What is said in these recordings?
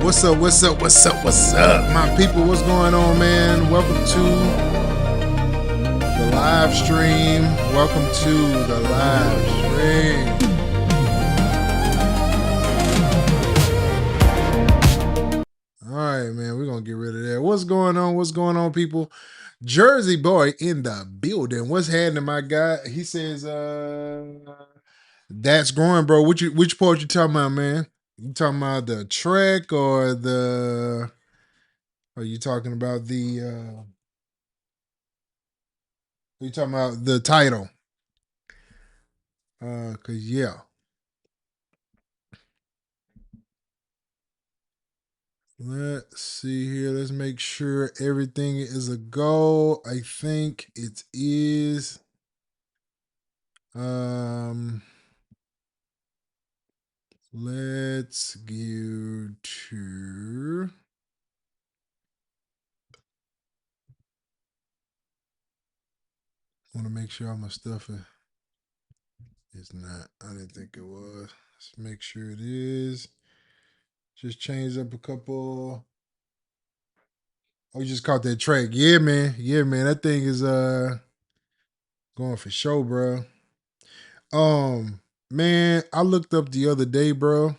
What's up, my people? What's going on, man? Welcome to the live stream. Welcome to the live stream. All right, man, we're going to get rid of that. What's going on, people? Jersey boy in the building. What's happening, my guy? He says, that's growing, bro. Which part you talking about, man? You talking about the track or the... Are you talking about the... you talking about the title? Cause yeah. Let's see here. Let's make sure everything is a go. I think it is. Let's go to. Want to make sure all my stuff is not. I didn't think it was. Let's make sure it is. Just change up a couple. Oh, you just caught that track. Yeah, man. Yeah, man. That thing is going for show, bro. Man, I looked up the other day, bro.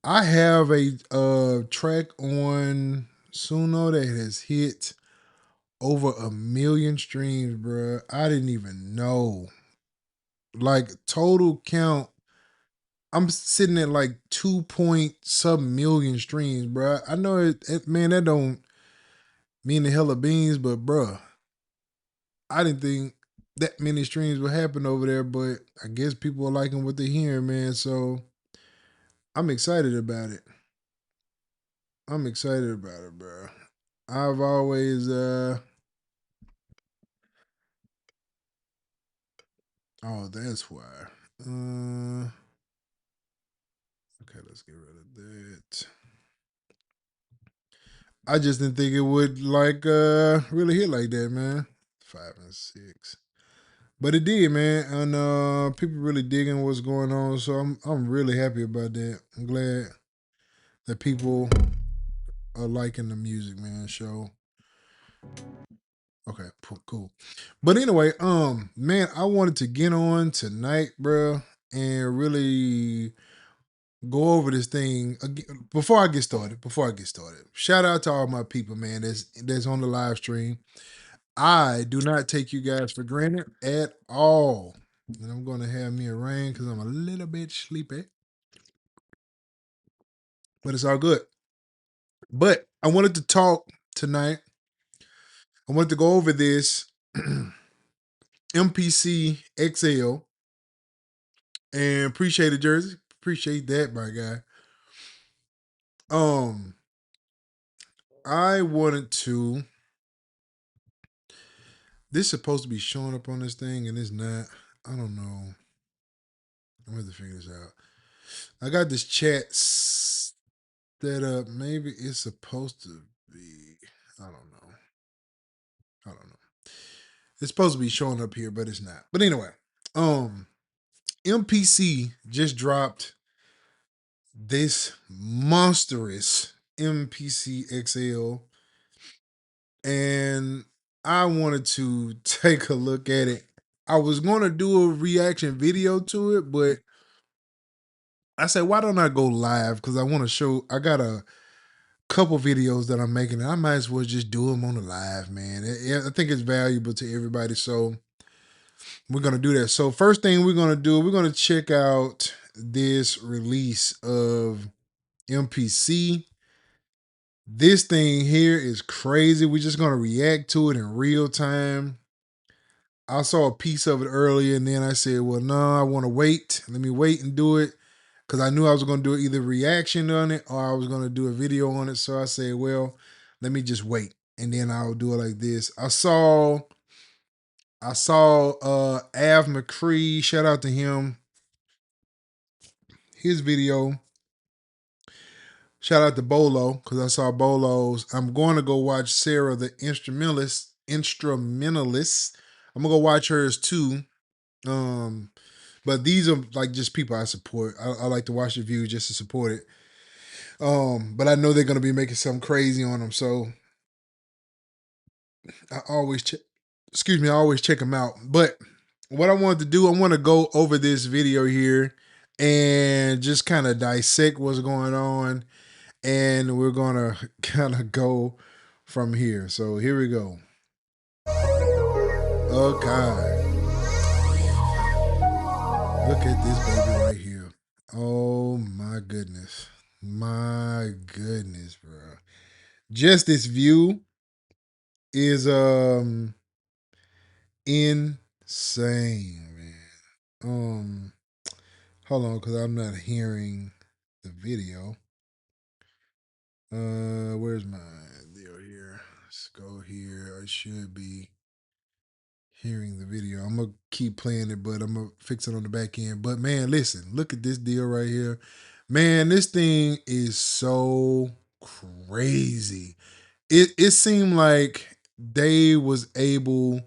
I have a track on Suno that has hit over 1 million streams, bro. I didn't even know. Like total count, I'm sitting at like 2 point million streams, bro. I know it, man. That don't mean the hell of beans, but bro, I didn't think that many streams would happen over there. But I guess people are liking what they're hearing, man. So I'm excited about it. I'm excited about it, bro. I've always oh, that's why. Okay, let's get rid of that. I just didn't think it would like really hit like that, man. 5 and 6. But it did, man. And people really digging what's going on. So I'm really happy about that. I'm glad that people are liking the music, man. So okay, cool. But anyway, man, I wanted to get on tonight, bro, and really go over this thing again. Before I get started, shout out to all my people, man, that's on the live stream. I do not take you guys for granted at all. And I'm gonna have me a rain because I'm a little bit sleepy. But it's all good. But I wanted to talk tonight. I wanted to go over this MPC XL. And appreciate it, Jersey. Appreciate that, my guy. I wanted to. This is supposed to be showing up on this thing, and it's not. I don't know. I'm gonna have to figure this out. I got this chat set up. Maybe it's supposed to be. I don't know. It's supposed to be showing up here, but it's not. But anyway, MPC just dropped this monstrous MPC XL, and I wanted to take a look at it. I was going to do a reaction video to it, but I said, why don't I go live? Because I want to show, I got a couple videos that I'm making, and I might as well just do them on the live, man. I think it's valuable to everybody, so we're going to do that. So first thing we're going to do, we're going to check out this release of MPC. This thing here is crazy. We're just going to react to it in real time. I saw a piece of it earlier, and then I said, well, no, I want to wait. Let me wait and do it, because I knew I was going to do either reaction on it or I was going to do a video on it. So I said, well, let me just wait, and then I'll do it like this. I saw Av McCree, shout out to him, his video. Shout out to Bolo, because I saw Bolo's. I'm going to go watch Sarah the instrumentalist. I'm gonna go watch hers too. But these are like just people I support. I like to watch the views just to support it. But I know they're gonna be making something crazy on them, so I always check. Excuse me, I always check them out. But what I wanted to do, I want to go over this video here and just kind of dissect what's going on, and we're gonna kind of go from here. So here we go. Oh God. Look at this baby right here. Oh my goodness. My goodness, bro. Just this view is insane, man. Hold on, because I'm not hearing the video. Where's my deal here? Let's go here. I should be hearing the video. I'm gonna keep playing it, but I'm gonna fix it on the back end. But man, listen, look at this deal right here. Man, this thing is so crazy. It seemed like they was able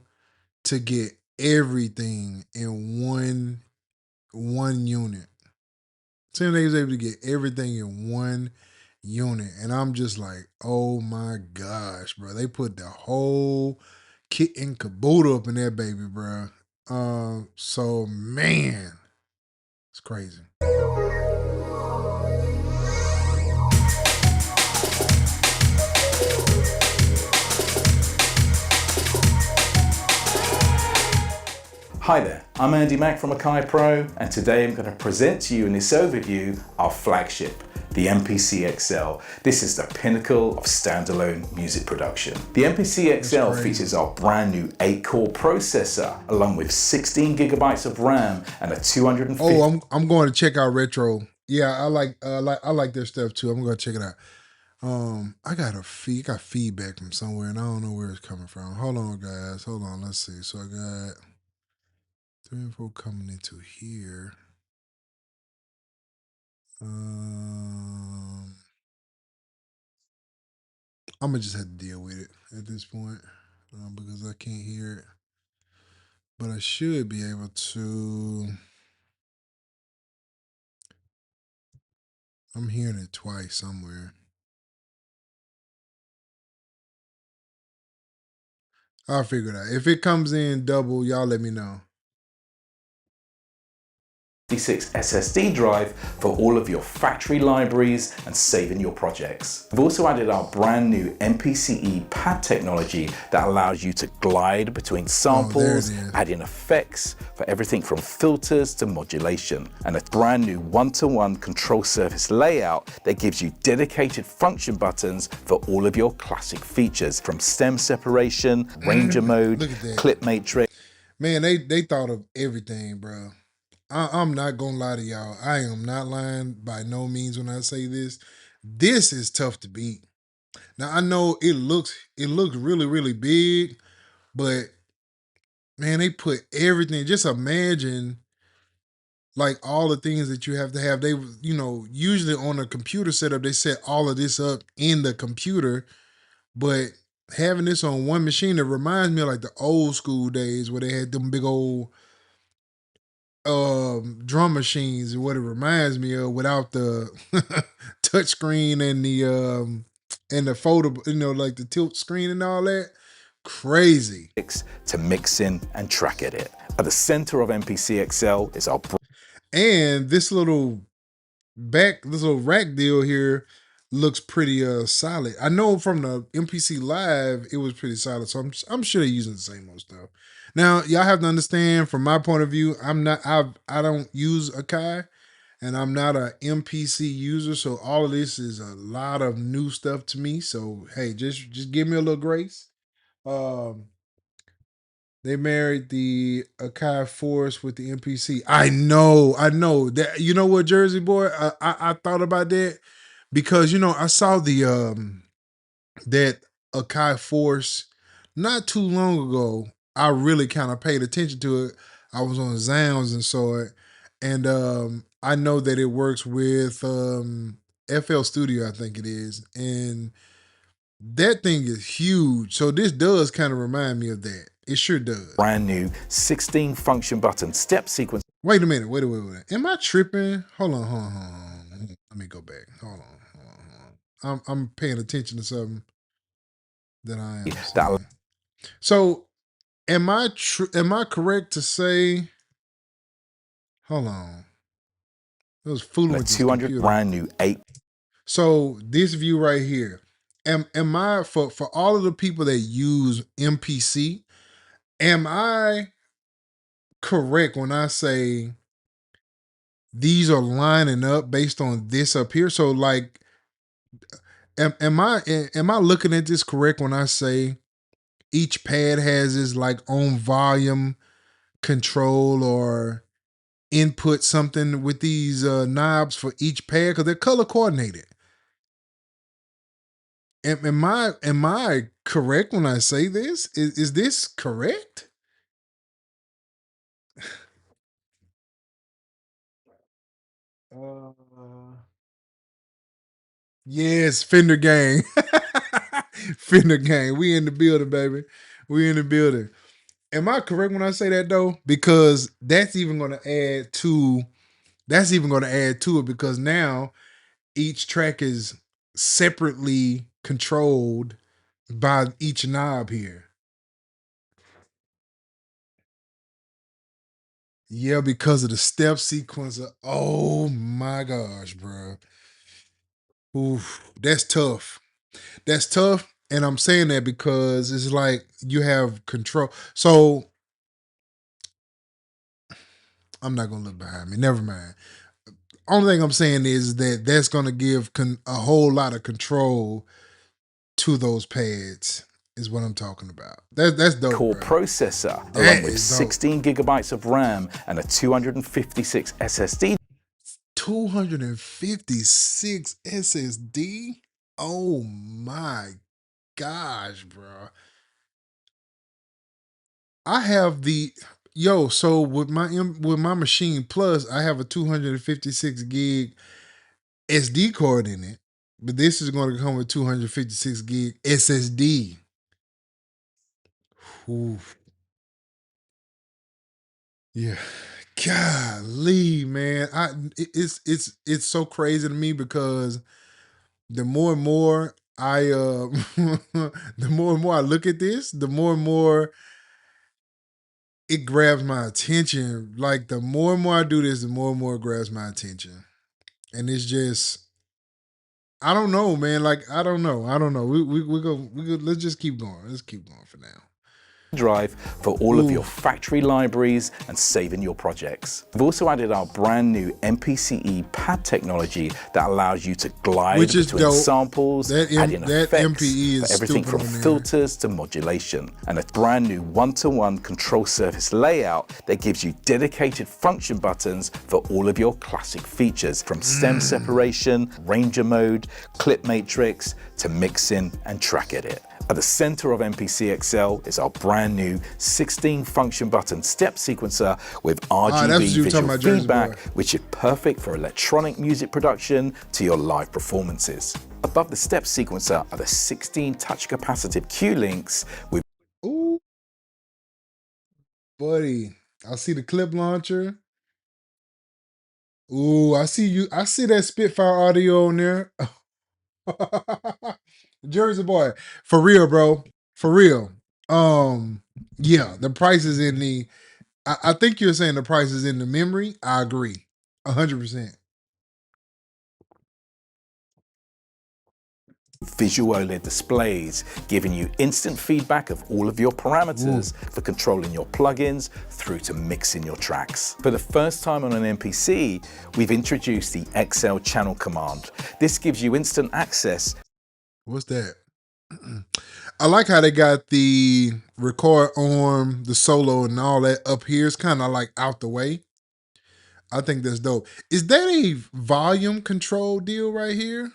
to get everything in one unit. Seemed they was able to get everything in one unit. And I'm just like, oh my gosh, bro. They put the whole kit and caboodle up in that baby, bro. So man, it's crazy. Hi there, I'm Andy Mack from Akai Pro, and today I'm going to present to you in this overview our flagship, the MPC XL. This is the pinnacle of standalone music production. The MPC XL features our brand new 8-core processor, along with 16 gigabytes of RAM and a 250. Oh, I'm going to check out Retro. Yeah, I like their stuff too. I'm going to check it out. I got feedback from somewhere, and I don't know where it's coming from. Hold on, guys. Hold on. Let's see. So I got 3 and 4 coming into here. I'm gonna just have to deal with it at this point because I can't hear it. But I should be able to. I'm hearing it twice somewhere. I'll figure it out. If it comes in double, y'all let me know. SSD drive for all of your factory libraries and saving your projects. We've also added our brand new MPCE pad technology that allows you to glide between samples, add in effects for everything from filters to modulation, and a brand new one-to-one control surface layout that gives you dedicated function buttons for all of your classic features, from stem separation, ranger mode, clip matrix. Man, they thought of everything, bro. I'm not gonna lie to y'all. I am not lying by no means when I say this. This is tough to beat. Now I know it looks really, really big, but man, they put everything. Just imagine like all the things that you have to have. They, usually on a computer setup, they set all of this up in the computer, but having this on one machine, it reminds me of like the old school days where they had them big old drum machines, what it reminds me of, without the touch screen and the photo, like the tilt screen and all that. Crazy. To mix in and track edit. At the center of MPC XL is our and this little rack deal here looks pretty solid. I know from the MPC Live it was pretty solid, so I'm sure they're using the same old stuff. Now y'all have to understand, from my point of view, I don't use Akai, and I'm not a MPC user, so all of this is a lot of new stuff to me. So hey, just give me a little grace. They married the Akai Force with the MPC. I know that. You know what, Jersey boy? I thought about that because I saw the that Akai Force not too long ago. I really kind of paid attention to it. I was on Zounds and saw it, and I know that it works with FL Studio, I think it is, and that thing is huge. So this does kind of remind me of that. It sure does. Brand new 16 function button step sequence. Wait a minute. Wait. Am I tripping? Hold on. Let me go back. Hold on. I'm paying attention to something that I am that seeing. So am I correct to say, hold on. I was fooling a with this 200 computer. brand new 8 So this view right here, am I for all of the people that use MPC, am I correct when I say these are lining up based on this up here? So like, am I looking at this correct when I say each pad has its like own volume control or input something with these knobs for each pad because they're color coordinated? Am I correct when I say this? Is this correct? Uh, yes, Fender Gang. Fender Gang. We in the building, baby. We in the building. Am I correct when I say that though? Because that's even gonna add to it because now each track is separately controlled by each knob here. Yeah, because of the step sequence. Oh my gosh, bro. Oof, that's tough. That's tough. And I'm saying that because it's like you have control. So I'm not gonna look behind me. Never mind. Only thing I'm saying is that that's gonna give a whole lot of control to those pads. Is what I'm talking about. That's dope, core bro. processor, along That with is dope. 16 gigabytes of RAM and a 256 SSD 256 SSD. Oh my gosh, bro. I have the so with with my machine plus, I have a 256 gig SD card in it, but this is going to come with 256 gig SSD. Ooh, yeah, golly, man, it's so crazy to me because the more and more the more and more I look at this, the more and more it grabs my attention. Like the more and more I do this, the more and more it grabs my attention. And it's just I don't know, man. Like I don't know. I don't know. We go let's just keep going. Let's keep going for now. drive for all of Ooh. your factory libraries and saving your projects. We've also added our brand new MPCE pad technology that allows you to glide Which is between dope. samples, adding That effects MPE for is everything stupid from on there. filters to modulation, and a brand new one-to-one control surface layout that gives you dedicated function buttons for all of your classic features, from stem separation, ranger mode, clip matrix, to mixing and track edit. At the center of MPC XL is our brand new 16 function button step sequencer with that's what RGB you were talking visual about, Jersey feedback, Boy. which is perfect for electronic music production to your live performances. Above the step sequencer are the 16 touch capacitive Q links with Ooh, buddy. I see the clip launcher. Ooh, I see you. I see that Spitfire audio on there. Jersey Boy. For real, bro. For real. Yeah, the price is in the I think you're saying the price is in the memory. I agree. 100%. visual OLED displays, giving you instant feedback of all of your Ooh. parameters for controlling your plugins through to mixing your tracks. For the first time on an MPC, we've introduced the XL channel command. This gives you instant access. What's that? I like how they got the record arm, the solo, and all that up here. It's kind of like out the way. I think that's dope. Is that a volume control deal right here?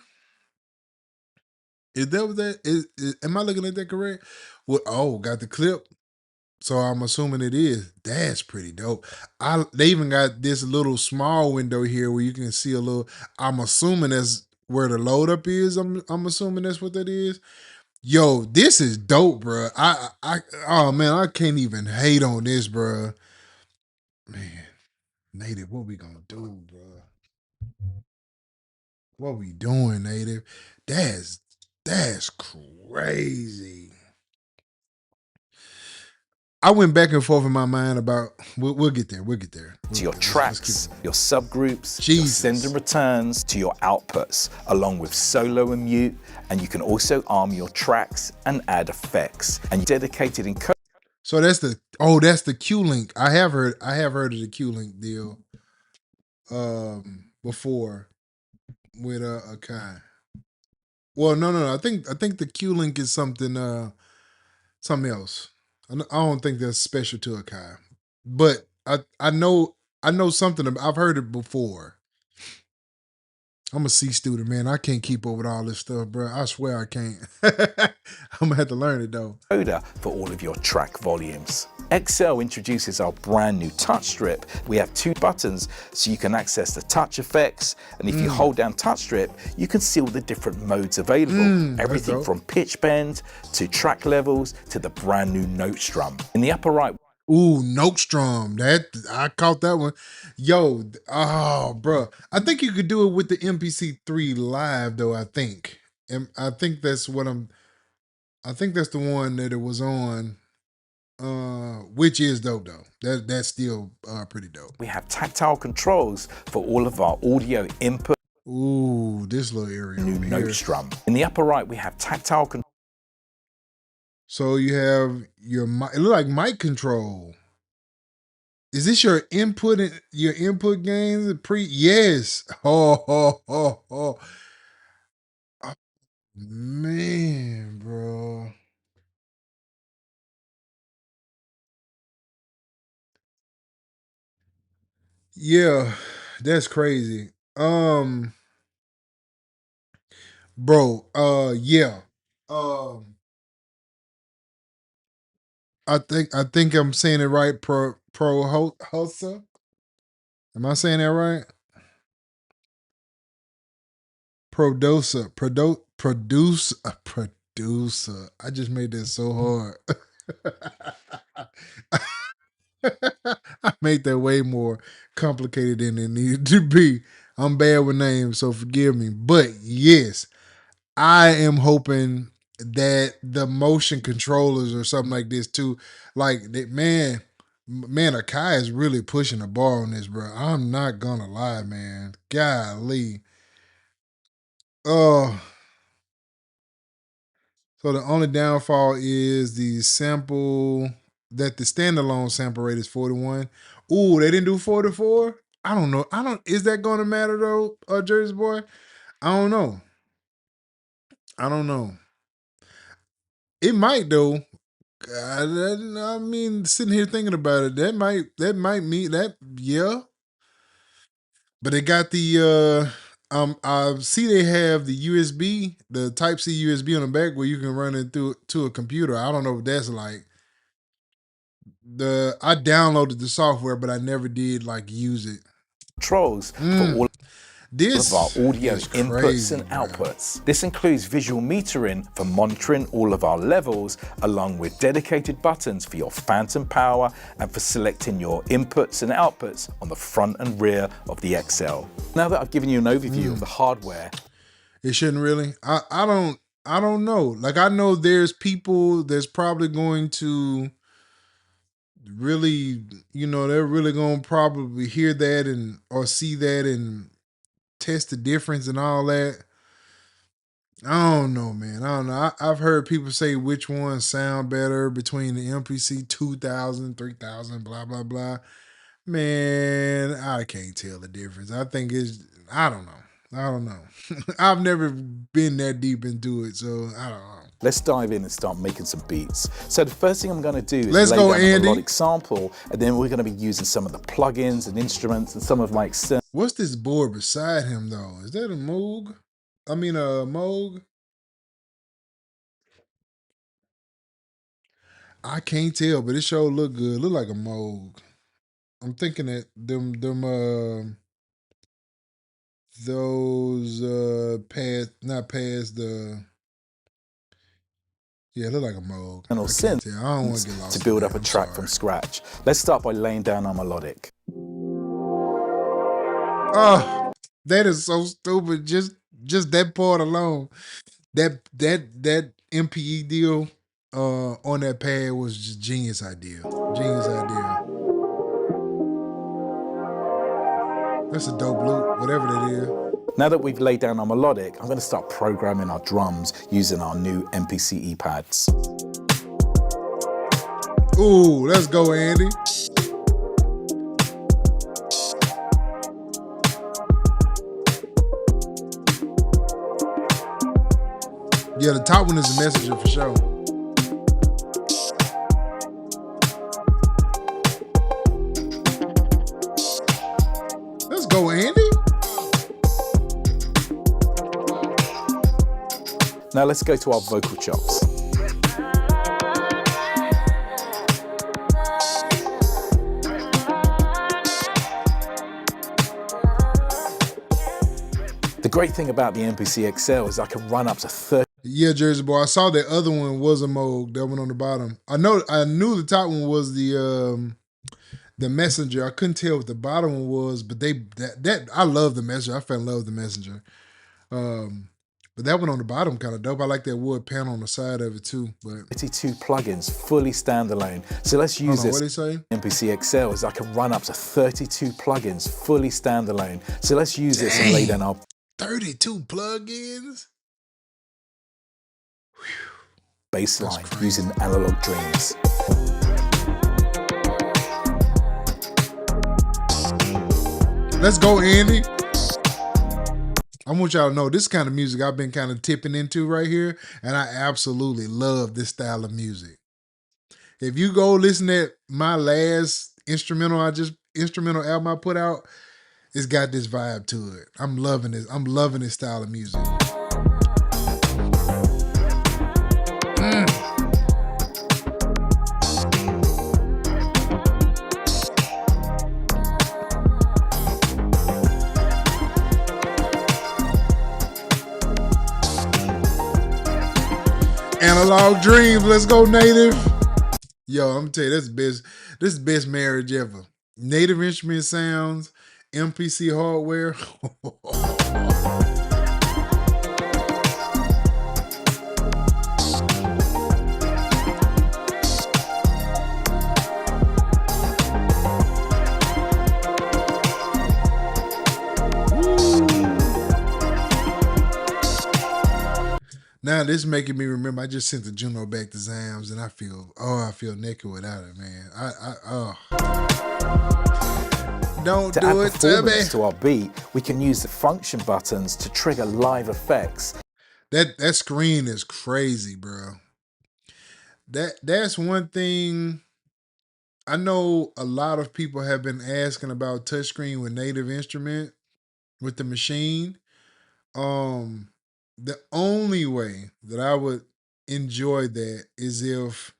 Is that what that is? Am I looking at that correct? Well, oh, got the clip. So I'm assuming it is. That's pretty dope. They even got this little small window here where you can see a little. I'm assuming that's where the load up is. I'm assuming that's what that is. Yo, this is dope, bro. Oh man, I can't even hate on this, bro. Man, native, what we gonna do, bro? What we doing, native? That's crazy. I went back and forth in my mind about. We'll get there. We'll get there. To your Let's keep tracks, going. your subgroups, your send and Jesus. returns, to your outputs, along with solo and mute. And you can also arm your tracks and add effects. And dedicated encode. So that's the Q link. I have heard of the Q link deal before with a Kai. Well, no. I think the Q link is something else. I don't think that's special to a Kai. But I know something. I've heard it before. I'm a C student, man. I can't keep up with all this stuff, bro. I swear I can't. I'm gonna have to learn it though. For all of your track volumes. Excel introduces our brand new touch strip. We have 2 buttons so you can access the touch effects, and if you hold down touch strip, you can see all the different modes available. Everything from pitch bend to track levels to the brand new note strum. In the upper right, Ooh, note strum. That I caught that one. Yo, oh, bro. I think you could do it with the MPC 3 live though, I think. And I think that's I think that's the one that it was on. Which is dope though. That's still pretty dope. we have tactile controls for all of our audio input. Ooh, this little area New over note here. strum. In the upper right, we have tactile controls. So you have your mic. It look like mic control. Is this your input gains? Yes. Oh. Oh, man, bro. Yeah, that's crazy. Bro, yeah. Um, I think I'm saying it right. Hosa. Am I saying that right? Producer. I just made that so hard. I made that way more complicated than it needed to be. I'm bad with names, so forgive me. But yes, I am hoping that the motion controllers or something like this too, like that, man. Akai is really pushing the bar on this, bro. I'm not gonna lie, man. Golly. Oh, so the only downfall is the sample that the standalone sample rate is 41. Ooh, they didn't do 44? I don't know. Is that gonna matter though, Jersey boy? I don't know. It might though. I mean, sitting here thinking about it, that might mean that, yeah. But they got the I see they have the USB, the Type C USB on the back where you can run it through to a computer. I don't know what that's like. I downloaded the software, but I never did like use it. Controls for all of our This audio is inputs crazy, and bro. outputs. This includes visual metering for monitoring all of our levels, along with dedicated buttons for your phantom power and for selecting your inputs and outputs on the front and rear of the XL. Now that I've given you an overview of the hardware, It shouldn't really. I don't know. Like I know there's people that's probably going to really, they're really gonna probably hear that and or see that and test the difference and all that. I don't know, man. I don't know. I've heard people say which ones sound better between the MPC 2000, 3000, blah, blah, blah. Man, I can't tell the difference. I think I don't know. I've never been that deep into it, so I don't know. let's dive in and start making some beats. So the first thing I'm going to do is Let's lay go, down a Andy. melodic sample, and then we're going to be using some of the plugins and instruments and some of my external. What's this board beside him, though? Is that a Moog? I mean, a Moog? I can't tell, but it sure look good. Look like a Moog. I'm thinking that those not past the, yeah, look like a Moog. I can't tell. I don't want to get lost To build in up a that. I'm track sorry. from scratch. Let's start by laying down our melodic. Oh, that is so stupid. Just just that part alone, that MPE deal on that pad was just genius idea. Genius idea. That's a dope loop, whatever that is. Now that we've laid down our melodic, I'm going to start programming our drums using our new MPC pads. Ooh, let's go, Andy. Yeah, the top one is the messenger for sure. Let's go, Andy. Now let's go to our vocal chops. The great thing about the MPC XL is I can run up to 30. Yeah, Jersey boy. I saw the other one was a Moog, that one on the bottom. I knew the top one was the messenger. I couldn't tell what the bottom one was, but I love the messenger. I fell in love with the messenger. But that one on the bottom kind of dope. I like that wood panel on the side of it too. But 32 plugins fully standalone. So let's use this. What did he say? MPC XL is I can run up to 32 plugins fully standalone. So let's use this and lay down our 32 plugins. bass line using Analog Dreams. Let's go, Andy. I want y'all to know this kind of music I've been kind of tipping into right here, and I absolutely love this style of music. If you go listen to my last instrumental album I put out, it's got this vibe to it. I'm loving this. I'm loving this style of music. Analog Dreams, let's go, Native. Yo, I'm gonna tell you, this is best marriage ever. Native Instrument sounds, MPC hardware. Now this is making me remember I just sent the Juno back to Zams and I feel naked without it, man. Don't to do add it to me. To our beat, we can use the function buttons to trigger live effects. That screen is crazy, bro. That's one thing. I know a lot of people have been asking about touchscreen with Native Instrument with the machine. The only way that I would enjoy that is if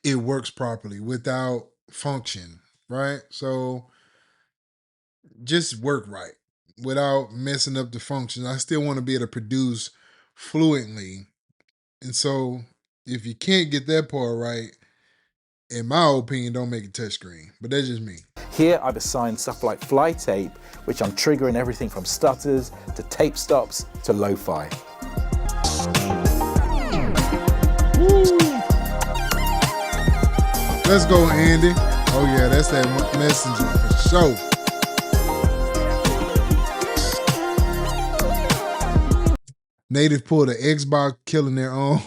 it works properly without function, right? So just work right without messing up the function. I still want to be able to produce fluently. And so if you can't get that part right, in my opinion, don't make it touchscreen. But that's just me. Here I've assigned stuff like fly tape, which I'm triggering everything from stutters to tape stops to lo-fi. Let's go, Andy. Oh yeah, that's that messenger for sure. Native pulled an Xbox killing their own.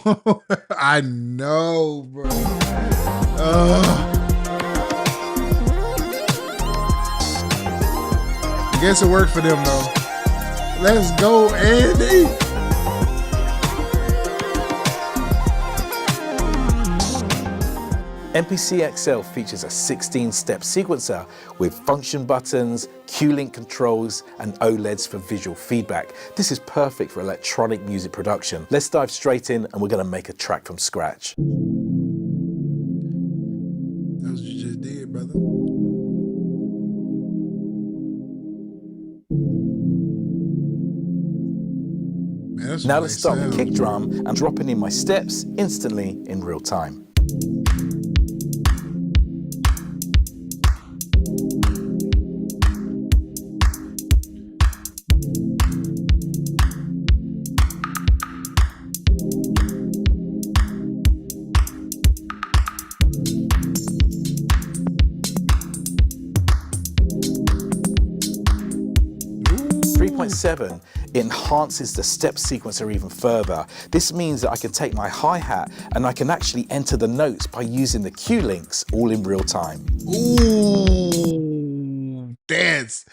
I know, bro. I guess it worked for them though. Let's go, Andy. MPC XL features a 16-step sequencer with function buttons, Q-Link controls, and OLEDs for visual feedback. This is perfect for electronic music production. Let's dive straight in and we're going to make a track from scratch. That's what you just did, brother. Man, now let's start with kick drum and dropping in my steps instantly in real time. 3.7, it enhances the step sequencer even further. This means that I can take my hi-hat and I can actually enter the notes by using the cue links all in real time. Ooh, that's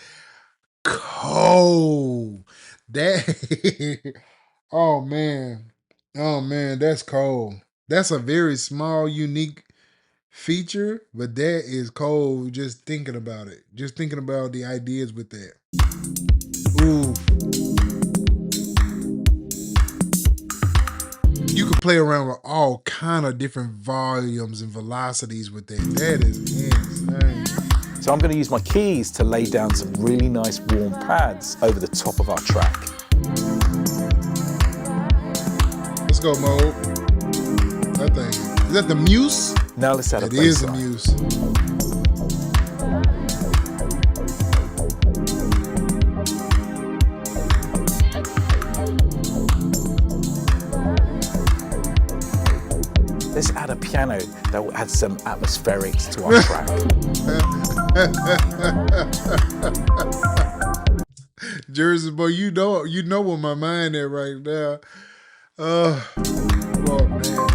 cold. That oh man. Oh man, that's cold. That's a very small, unique feature, but that is cold just thinking about it. Just thinking about the ideas with that. Ooh. You could play around with all kind of different volumes and velocities with that. That is insane. So I'm going to use my keys to lay down some really nice warm pads over the top of our track. Let's go, Mo. That thing. Is that the Muse? Now let's add a bass line. It is the Muse. Let's add a piano that will add some atmospherics to our track. Jersey boy, you know where my mind at right now. Oh man.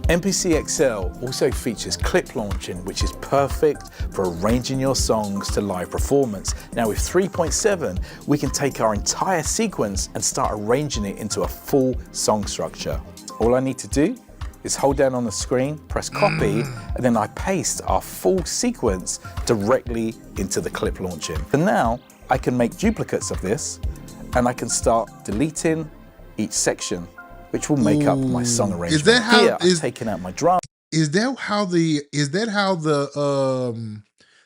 MPC XL also features clip launching, which is perfect for arranging your songs to live performance. Now with 3.7, we can take our entire sequence and start arranging it into a full song structure. All I need to do is hold down on the screen, press copy, and then I paste our full sequence directly into the clip launching. And now I can make duplicates of this and I can start deleting each section, which will make up my song arrangement. Is that how? Here, I've taken out my drum. Is that how the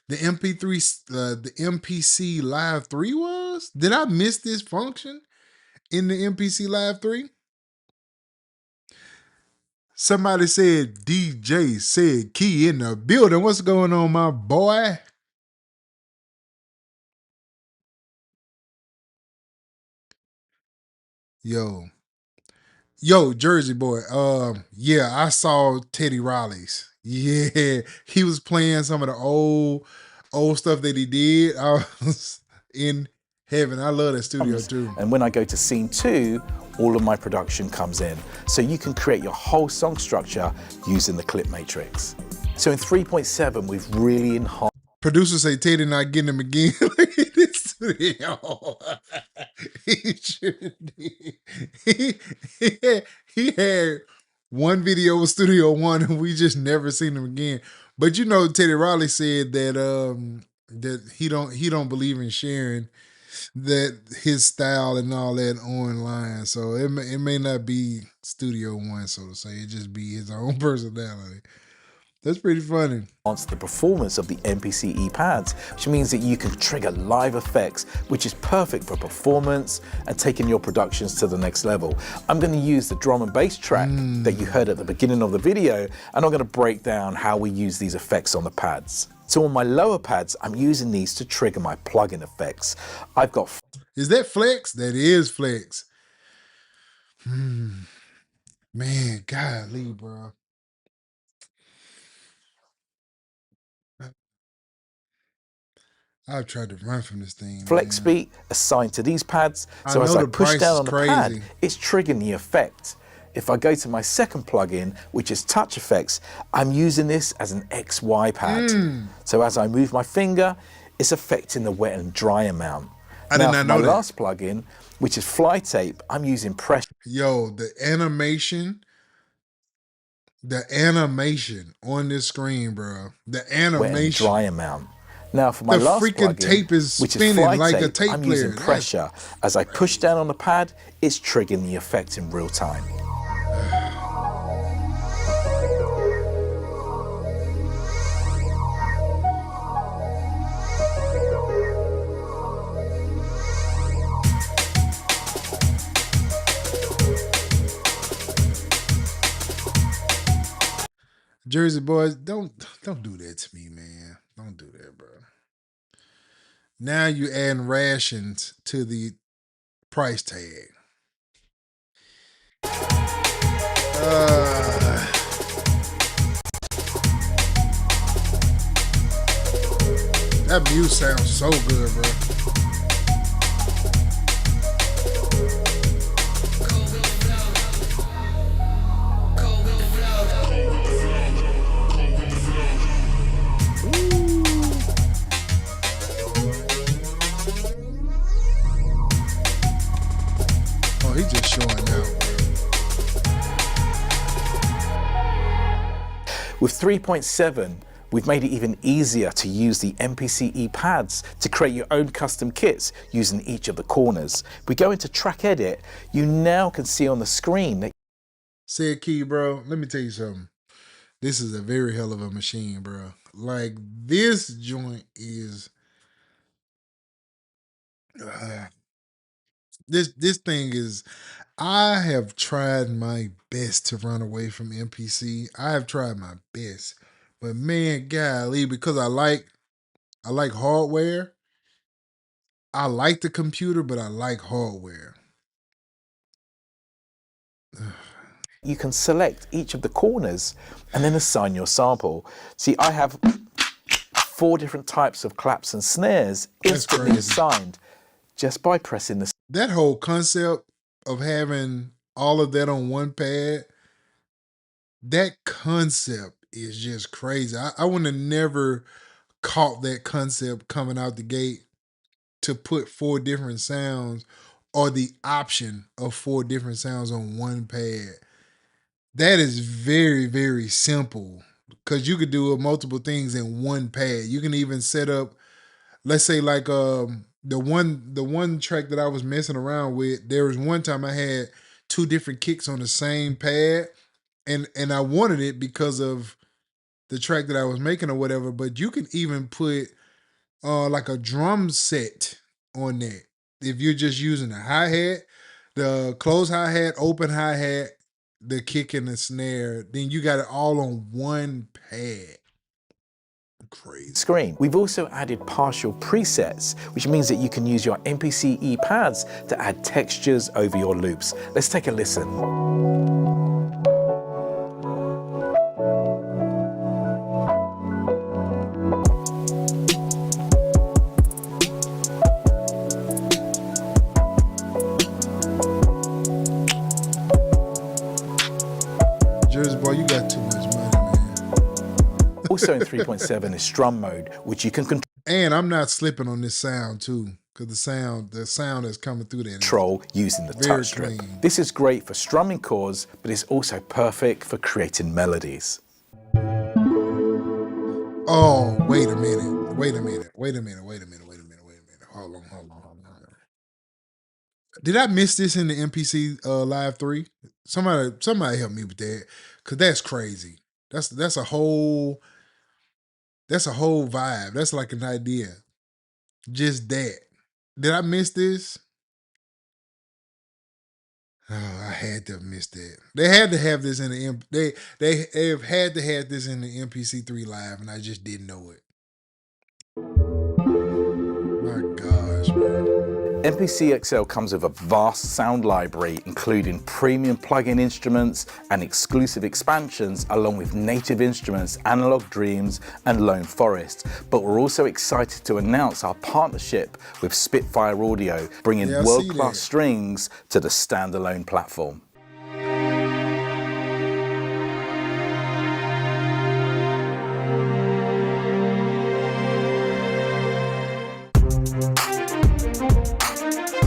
MP3 the MPC Live 3 was? Did I miss this function in the MPC Live 3? Somebody said DJ said Key in the building. What's going on, my boy? Yo, Jersey boy. Yeah, I saw Teddy Riley's. Yeah, he was playing some of the old stuff that he did. I was in heaven. I love that studio too. And when I go to scene 2, all of my production comes in. So you can create your whole song structure using the clip matrix. So in 3.7, we've really enhanced. Producers say Teddy not getting him again. Look at this studio. He sure did. He had one video with Studio One and we just never seen him again. But you know, Teddy Riley said that that he don't believe in sharing that his style and all that online. So it may not be Studio One, so to say. It just be his own personality. That's pretty funny. The performance of the MPC pads, which means that you can trigger live effects, which is perfect for performance and taking your productions to the next level. I'm going to use the drum and bass track that you heard at the beginning of the video, and I'm going to break down how we use these effects on the pads. So on my lower pads, I'm using these to trigger my plugin effects. I've got... Is that flex? That is flex. Man, golly, bro. I've tried to run from this thing. Flex beat assigned to these pads, so as I push down on the pad, it's triggering the effect. If I go to my second plugin, which is touch effects, I'm using this as an XY pad. So as I move my finger, it's affecting the wet and dry amount. I did not know that. My last plugin, which is fly tape, I'm using pressure. Yo, the animation on this screen, bro. The animation. Wet and dry amount. Now for my the last freaking plugin, tape is which spinning is fly like tape, a tape I'm player. using pressure. As I push down on the pad, it's triggering the effect in real time. Jersey boys, don't do that to me, man. Don't do that, bro. Now you adding rations to the price tag. Uh, that mute sounds so good, bro. Oh, he just showing out, bro. With 3.7, we've made it even easier to use the MPCE pads to create your own custom kits using each of the corners. If we go into track edit, you now can see on the screen that Said Key, bro, let me tell you something. This is a very hell of a machine, bro. Like, this joint is this thing is. I have tried my best to run away from MPC. I have tried my best, but man, golly, because I like hardware. I like the computer, but I like hardware. you can select each of the corners and then assign your sample. See, I have 4 different types of claps and snares instantly assigned just by pressing the. That whole concept of having all of that on one pad, that concept is just crazy. I would have never caught that concept coming out the gate to put 4 different sounds or the option of 4 different sounds on one pad. That is very, very simple because you could do multiple things in one pad. You can even set up, let's say, like the one track that I was messing around with. There was one time I had 2 different kicks on the same pad, and I wanted it because of the track that I was making or whatever. But you can even put like a drum set on that. If you're just using a hi-hat, the closed hi-hat, open hi-hat, the kick and the snare, then you got it all on one pad. Crazy. Screen. We've also added partial presets, which means that you can use your MPCE pads to add textures over your loops. Let's take a listen. Jersey boy, you got too much money, man. Also in 3.7 is strum mode, which you can And I'm not slipping on this sound too, because the sound that's coming through there control using the touch strip. clean. This is great for strumming chords, but it's also perfect for creating melodies. Oh, wait a minute. Hold on. Did I miss this in the MPC Live 3? Somebody help me with that. Cause that's crazy. That's a whole vibe. That's like an idea. Just that. Did I miss this? Oh, I had to have missed that. They had to have this in the they have had to have this in the MPC3 Live, and I just didn't know it. My gosh, man. MPC XL comes with a vast sound library, including premium plug-in instruments and exclusive expansions, along with native instruments, Analog Dreams and Lone Forest. But we're also excited to announce our partnership with Spitfire Audio, bringing world-class strings to the standalone platform.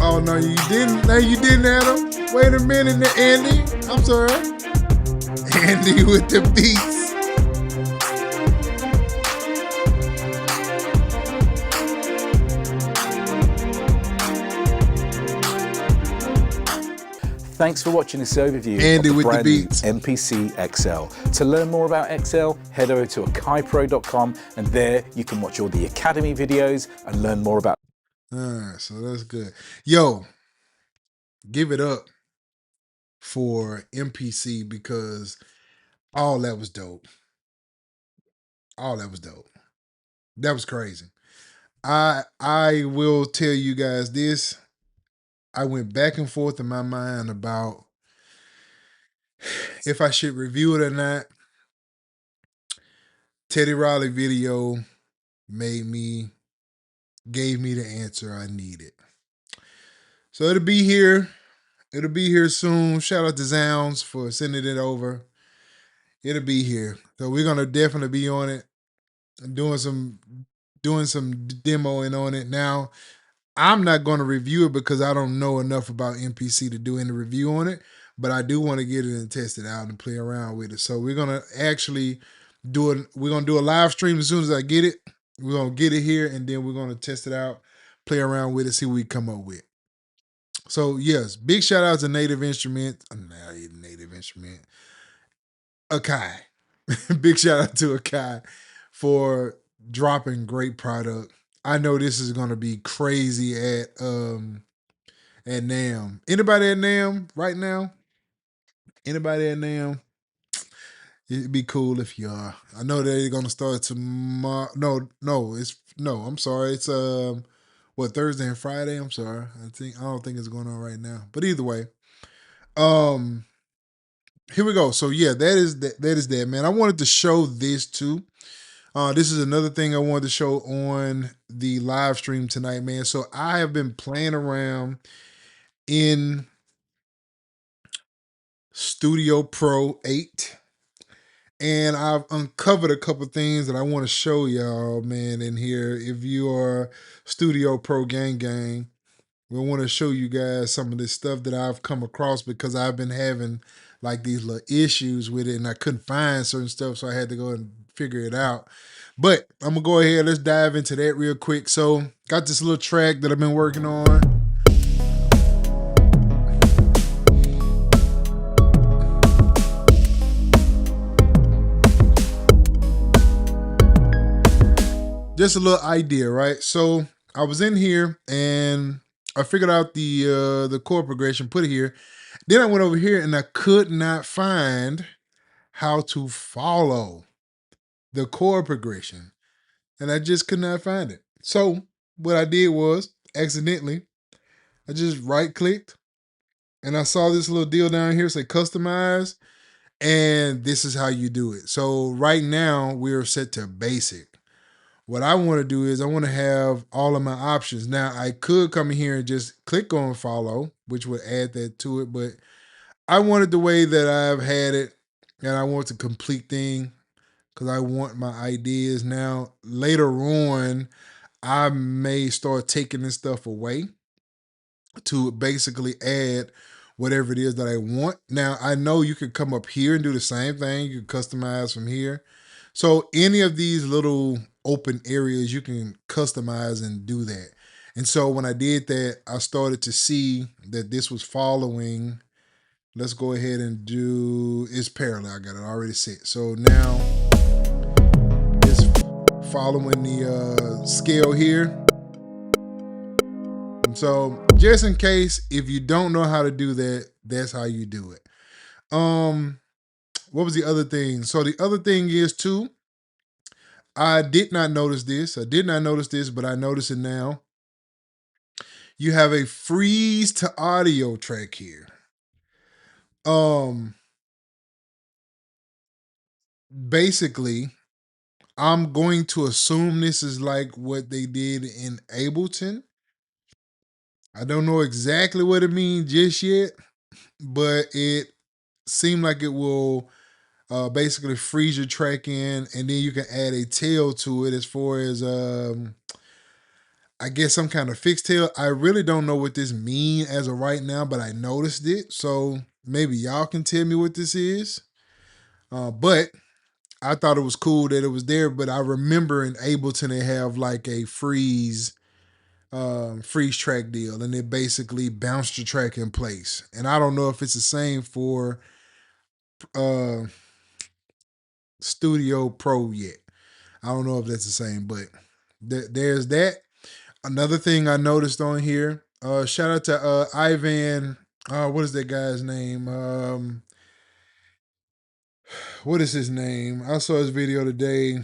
Oh no, you didn't. No, you didn't, Adam. Wait a minute, Andy. I'm sorry, Andy with the beats. Thanks for watching this overview Andy of the with the brand new beats. MPC XL. To learn more about XL, head over to akaipro.com, and there you can watch all the Academy videos and learn more about. Alright, so that's good. Yo, give it up for MPC because all that was dope. All that was dope. That was crazy. I will tell you guys this. I went back and forth in my mind about if I should review it or not. Teddy Riley video made me gave me the answer I needed. So it'll be here. It'll be here soon. Shout out to Zounds for sending it over. It'll be here. So we're gonna definitely be on it. Doing some demoing on it. Now, I'm not gonna review it because I don't know enough about MPC to do any review on it, but I do want to get it and test it out and play around with it. So we're gonna actually we're gonna do a live stream as soon as I get it. We're gonna get it here and then we're gonna test it out, play around with it, see what we come up with. So yes, big shout out to Native Instrument. Native Instrument. Akai. Big shout out to Akai for dropping great product. I know this is gonna be crazy at NAM. Anybody at NAM right now? Anybody at NAM? It'd be cool if you are. I know they're gonna start tomorrow. No. I'm sorry. It's what, Thursday and Friday. I'm sorry. I don't think it's going on right now. But either way, um, here we go. So yeah, that is that, man. I wanted to show this too. This is another thing I wanted to show on the live stream tonight, man. So I have been playing around in Studio Pro 8. And I've uncovered a couple things that I want to show y'all, man, in here. If you are Studio Pro gang, we want to show you guys some of this stuff that I've come across because I've been having like these little issues with it and I couldn't find certain stuff, so I had to go and figure it out. But I'm gonna go ahead, let's dive into that real quick. So got this little track that I've been working on. Just a little idea, right? So I was in here and I figured out the chord progression, put it here. Then I went over here and I could not find how to follow the chord progression. And I just could not find it. So what I did was accidentally, I just right clicked and I saw this little deal down here say customize. And this is how you do it. So right now we're set to basic. What I want to do is I want to have all of my options. Now I could come in here and just click on follow, which would add that to it, but I want it the way that I've had it, and I want the complete thing because I want my ideas. Now later on, I may start taking this stuff away to basically add whatever it is that I want. Now I know you could come up here and do the same thing. You can customize from here. So any of these little open areas you can customize and do that. And so when I did that, I started to see that this was following. Let's go ahead and do, it's parallel. I got it already set. So now it's following the scale here. And so just in case, if you don't know how to do that, that's how you do it. What was the other thing? So the other thing is too, I did not notice this. But I notice it now. You have a freeze to audio track here. Basically, I'm going to assume this is like what they did in Ableton. I don't know exactly what it means just yet, but it seemed like it will basically freeze your track in, and then you can add a tail to it as far as I guess some kind of fixed tail. I really don't know what this mean as of right now, but I noticed it. So maybe y'all can tell me what this is. But I thought it was cool that it was there. But I remember in Ableton they have like a freeze track deal, and it basically bounced your track in place. And I don't know if it's the same for uh Studio Pro yet. I don't know if that's the same, but there's that. Another thing I noticed on here, shout out to Ivan. What is that guy's name? What is his name? I saw his video today.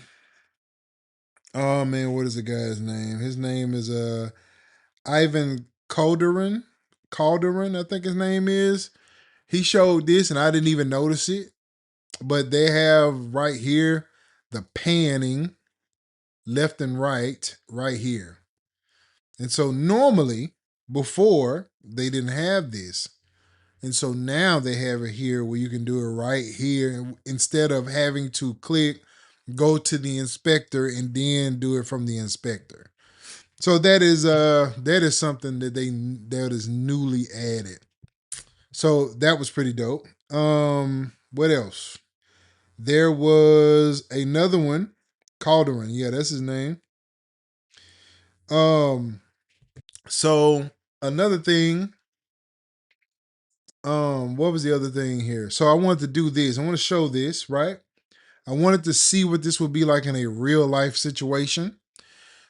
Oh man, what is the guy's name? His name is Ivan Calderon. Calderon, I think his name is. he showed this and I didn't even notice it, but they have right here the panning left and right here. And so normally before they didn't have this. And so now they have it here where you can do it right here instead of having to click, go to the inspector and then do it from the inspector. So that is something that is newly added. So that was pretty dope. What else? There was another one, Calderon. Yeah, that's his name. Um, so another thing, what was the other thing here? So I wanted to do this. I want to show this, right? I wanted to see what this would be like in a real life situation.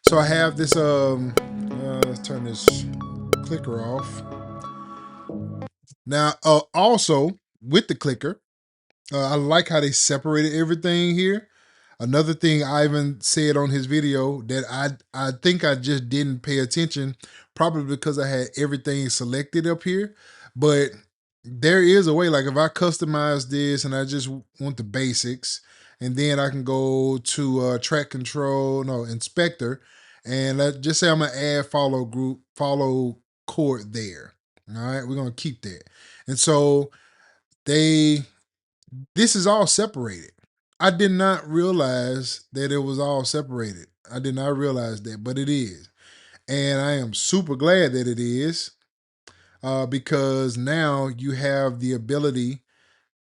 So I have this let's turn this clicker off. Now, also with the clicker, I like how they separated everything here. Another thing Ivan said on his video that I think I just didn't pay attention, probably because I had everything selected up here. But there is a way, like if I customize this and I just want the basics, and then I can go to track control, no, inspector, and let just say I'm gonna add follow court there. All right, we're gonna keep that. And so they this is all separated. I did not realize that it was all separated. I did not realize that, but it is. And I am super glad that it is because now you have the ability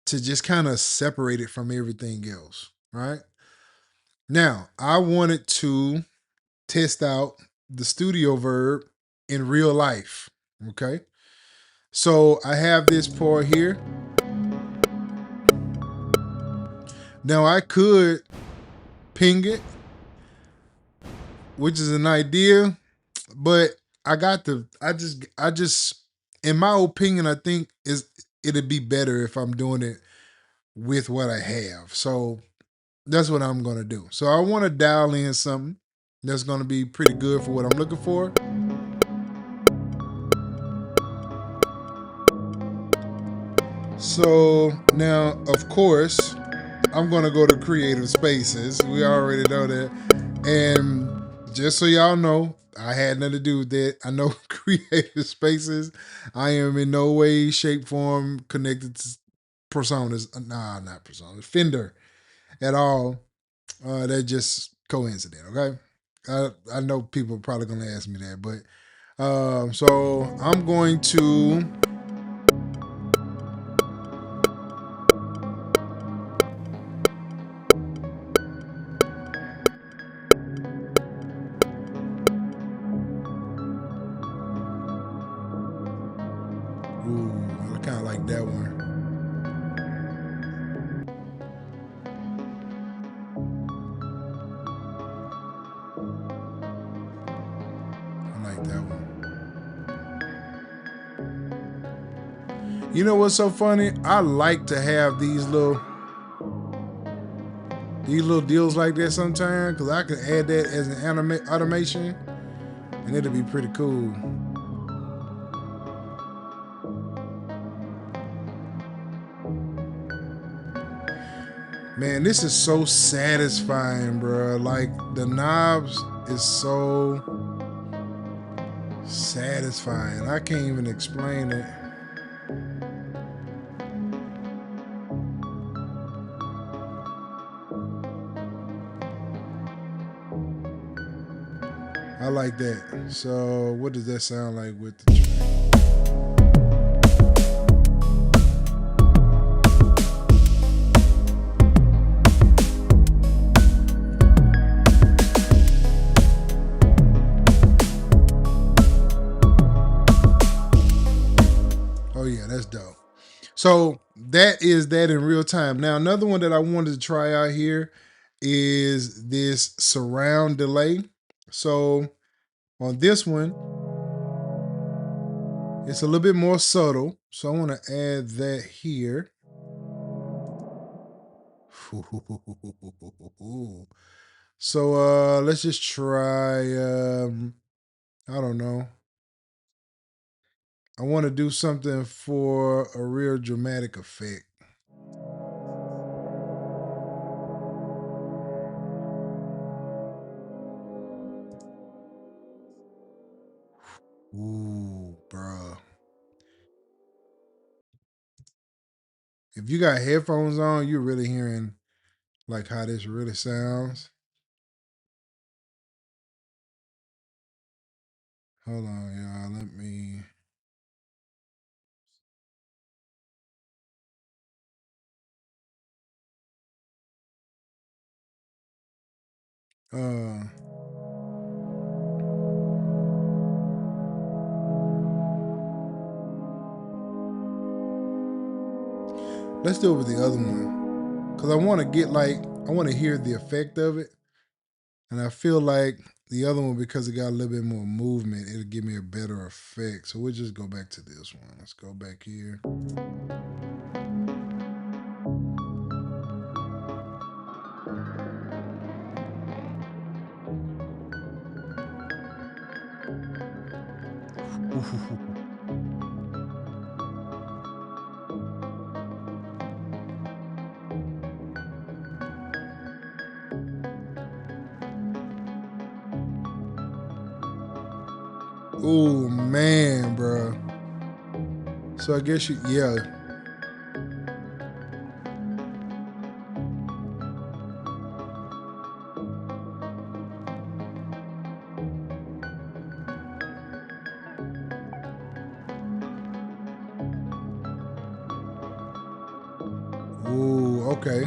to just kind of separate it from everything else, right? Now, I wanted to test out the studio verb in real life, okay? So I have this part here. Now I could ping it, which is an idea, but I just in my opinion, I think it'd be better if I'm doing it with what I have. So that's what I'm gonna do. So I want to dial in something that's gonna be pretty good for what I'm looking for. So now, of course, I'm gonna go to Creative Spaces. We already know that. And just so y'all know, I had nothing to do with that. I know Creative Spaces. I am in no way, shape, form connected to personas. Nah, not personas. Fender at all. That's just coincident, okay? I know people are probably gonna ask me that, but so I'm going to ooh, I kinda like that one. I like that one. You know what's so funny? I like to have these little deals like that sometimes because I can add that as an automation and it'll be pretty cool. Man, this is so satisfying, bro. Like the knobs is so satisfying. I can't even explain it. I like that. So what does that sound like with the track? Oh yeah, that's dope. So that is that in real time. Now another one that I wanted to try out here is this surround delay. So on this one, it's a little bit more subtle. So I want to add that here. So let's just try I don't know. I want to do something for a real dramatic effect. Ooh, bruh. If you got headphones on, you're really hearing like how this really sounds. Hold on, y'all. Let me. Uh, let's do it with the other one, cause I want to get like I want to hear the effect of it, and I feel like the other one, because it got a little bit more movement, it'll give me a better effect. So we'll just go back to this one. Let's go back here. Oh man, bro. So I guess yeah. Ooh, okay.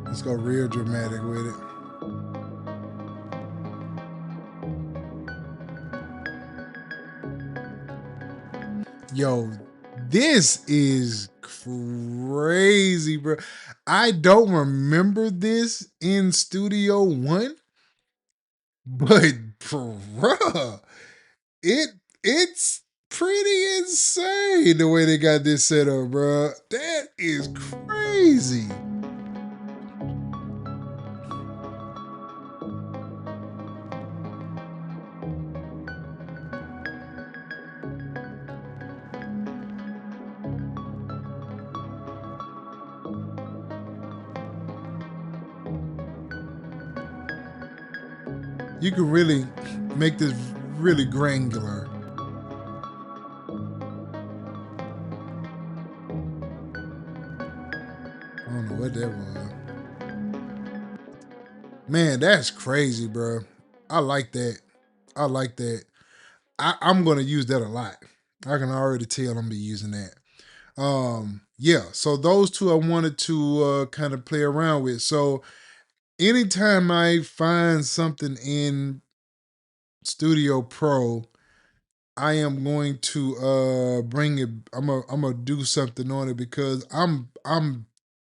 Let's go real dramatic with it. Yo, this is crazy, bro. I don't remember this in Studio One, but bruh, it it's pretty insane the way they got this set up, bro. That is crazy. You can really make this really granular. I don't know what that was. Man, that's crazy, bro. I like that. I like that. I'm gonna use that a lot. I can already tell I'm gonna be using that. Yeah, so those two I wanted to kind of play around with. So anytime I find something in Studio Pro, I am going to bring it. I'm gonna do something on it because I'm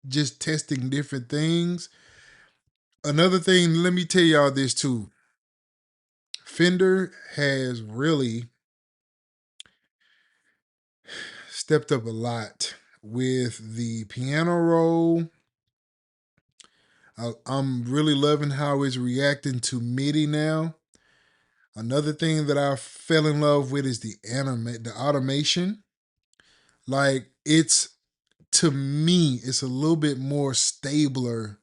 just testing different things. Another thing, let me tell y'all this too. Fender has really stepped up a lot with the piano roll. I'm really loving how it's reacting to MIDI now. Another thing that I fell in love with is the automation. Like it's to me, it's a little bit more stabler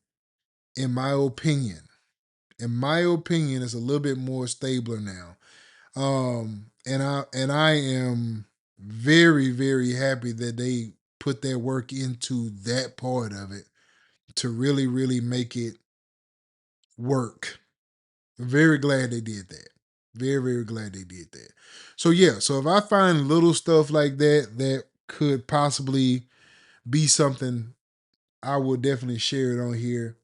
in my opinion. In my opinion, it's a little bit more stabler now. And I am very, very happy that they put their work into that part of it to really, really make it work. Very glad they did that. Very, very glad they did that. So yeah, so if I find little stuff like that that could possibly be something, I will definitely share it on here.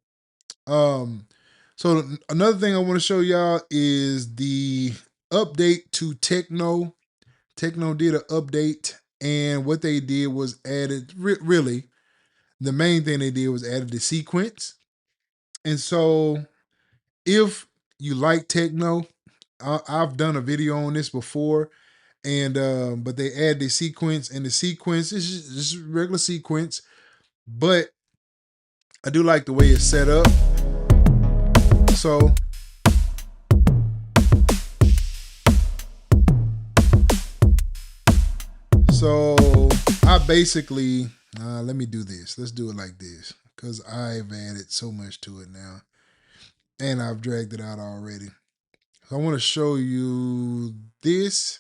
Um, so another thing I want to show y'all is the update to Techno. Techno did an update, and what they did was added really the main thing they did was added the sequence. And so if you like techno, I've done a video on this before, and but they add the sequence, and the sequence is just regular sequence, but I do like the way it's set up. So So I basically, let me do this. Let's do it like this because I've added so much to it now and I've dragged it out already. So I want to show you this.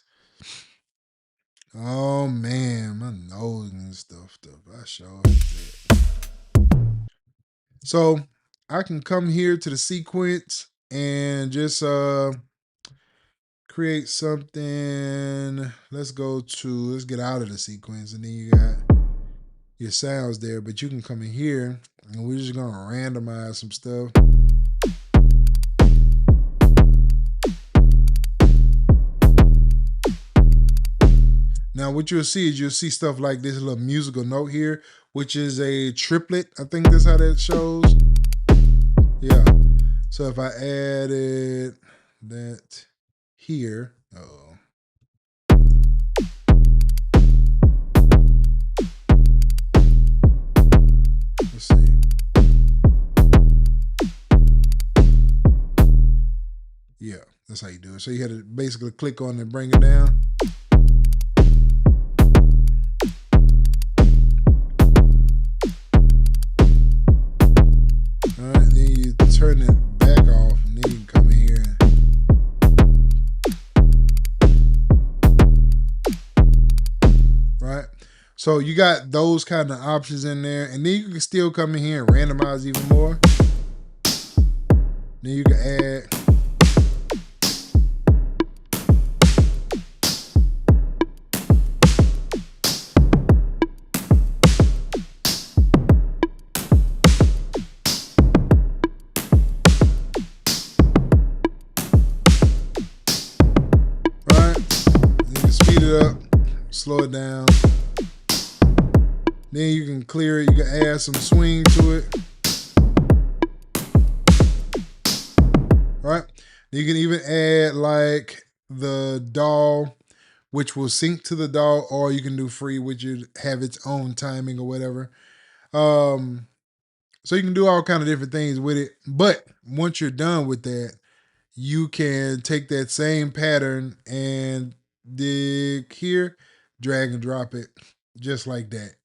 Oh man, my nose and stuff. I show it. So I can come here to the sequence and just create something. Let's get out of the sequence, and then you got your sounds there, but you can come in here and we're just gonna randomize some stuff. Now what you'll see is you'll see stuff like this little musical note here, which is a triplet. I think that's how that shows. Yeah. So if I added that here, let's see. Yeah, that's how you do it. So you had to basically click on it and bring it down. All right, then you turn it back off, and then you can come in here. Right? So you got those kind of options in there, and then you can still come in here and randomize even more. Then you can add. Up, slow it down. Then you can clear it. You can add some swing to it. Right? You can even add like the DAW, which will sync to the DAW, or you can do free, which would have its own timing or whatever. So you can do all kind of different things with it. But once you're done with that, you can take that same pattern and dig here, drag and drop it just like that.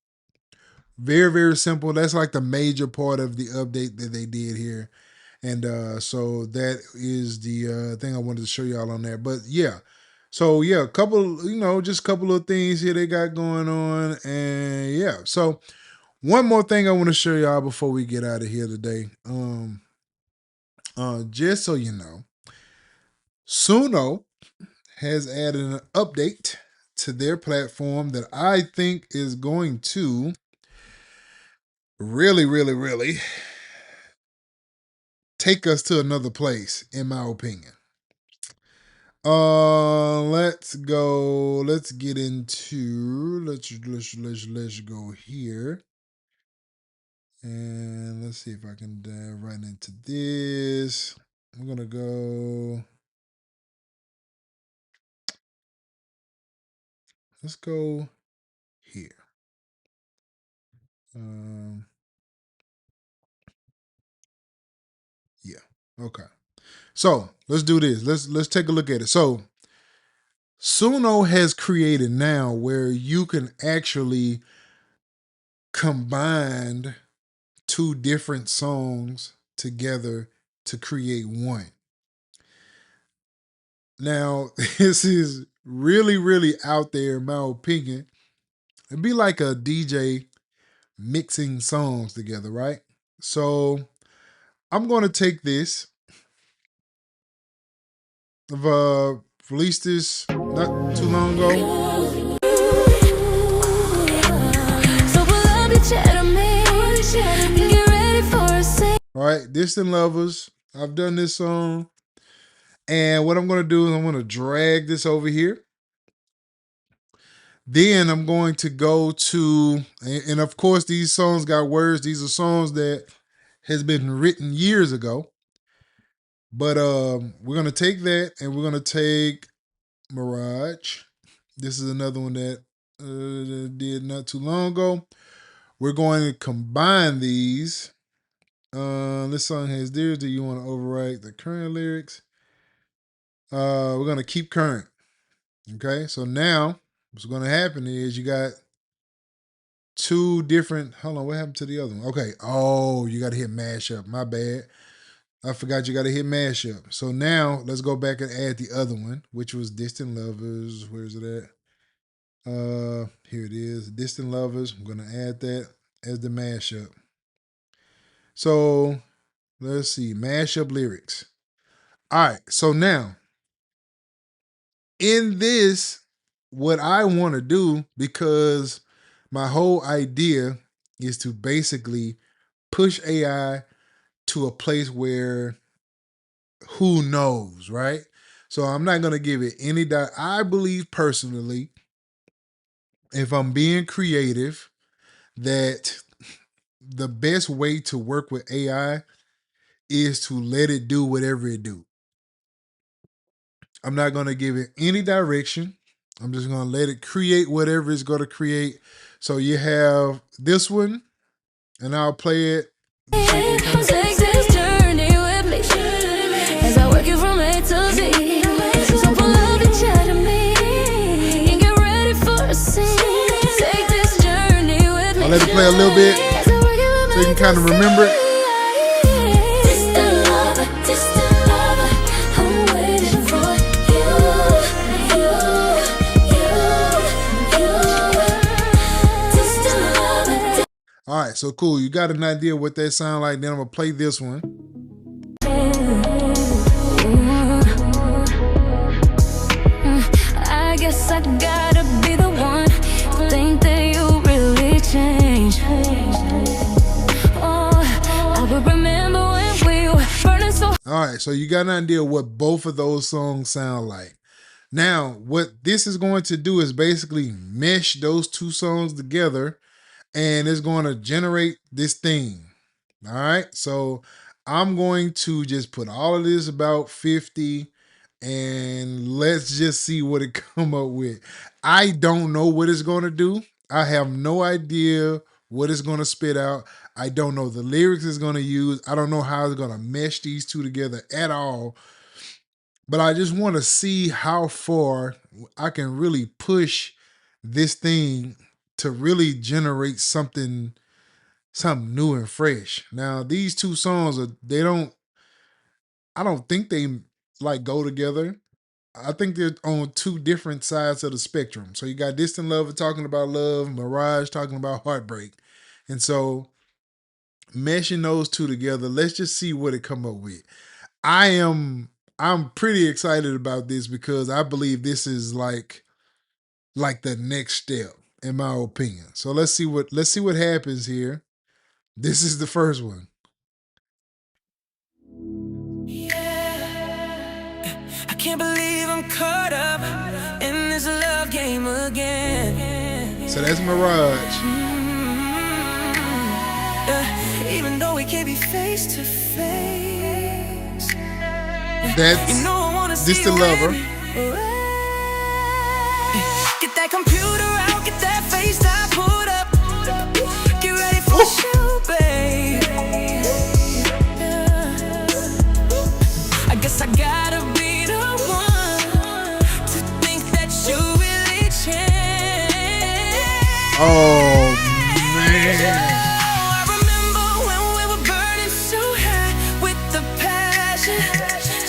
Very, very simple. That's like the major part of the update that they did here. And so that is the thing I wanted to show y'all on there. But yeah, so yeah, a couple, just a couple of things here they got going on. And yeah, so one more thing I want to show y'all before we get out of here today. Just so you know, Suno has added an update to their platform that I think is going to really, really, really take us to another place, in my opinion. Let's go. Let's get into. Let's go here, and let's see if I can dive right into this. I'm gonna go. Let's go here. Yeah. Okay. So let's do this. Let's take a look at it. So Suno has created now where you can actually combine two different songs together to create one. Now, this is really, really out there, in my opinion. It'd be like a DJ mixing songs together, right? So I'm going to take this. I've released this not too long ago. All right, Distant Lovers. I've done this song. And what I'm going to do is I'm going to drag this over here. Then I'm going to go to, and of course these songs got words. These are songs that has been written years ago. But we're going to take that and we're going to take Mirage. This is another one that did not too long ago. We're going to combine these. This song has lyrics. Do you want to overwrite the current lyrics? We're going to keep current. Okay, so now what's going to happen is you got two different. Hold on, what happened to the other one? Okay. Oh, you got to hit mashup. My bad. I forgot you got to hit mashup. So now let's go back and add the other one, which was Distant Lovers. Where's it at? Here it is. Distant Lovers. I'm gonna add that as the mashup. So let's see. Mashup lyrics. All right. So now in this, what I want to do, because my whole idea is to basically push AI to a place where who knows, right? So I'm not gonna give it any. I believe personally, if I'm being creative, that the best way to work with AI is to let it do whatever it do. I'm not gonna give it any direction. I'm just gonna let it create whatever it's gonna create. So you have this one, and I'll play it. Take this journey with me as I work you from A to Z. So pull up and chat to me and get ready for a scene. Take this journey with me. I'll let it play a little bit so you can kind of remember it. Distant lover, I'm waiting for you. Distant lover. All right, so cool. You got an idea what that sound like. Then I'm gonna play this one. I guess I gotta be the one. Think that you really changed. Oh, I would remember when we were burning so. All right, so you got an idea what both of those songs sound like. Now, what this is going to do is basically mesh those two songs together, and it's going to generate this thing. All right, so I'm going to just put all of this about 50, and let's just see what it come up with. I don't know what it's going to do. I have no idea what it's going to spit out. I don't know the lyrics it's going to use. I don't know how it's going to mesh these two together at all. But I just want to see how far I can really push this thing to really generate something new and fresh. Now, these two songs I don't think they like go together. I think they're on two different sides of the spectrum. So you got Distant Lover talking about love, Mirage talking about heartbreak. And so meshing those two together, let's just see what it come up with. I'm pretty excited about this because I believe this is like the next step in my opinion. So let's see what happens here. This is the first one. I can't believe I'm caught up in this love game again. So that's Mirage. Even though we can't be face to face, That's you know I wanna see Distant you Lover. with me. Get that computer out, get that FaceTime pulled up. Get ready for the show, babe. I guess I gotta be the one to think that you really changed. Oh man. I remember when we were burning so high with the passion,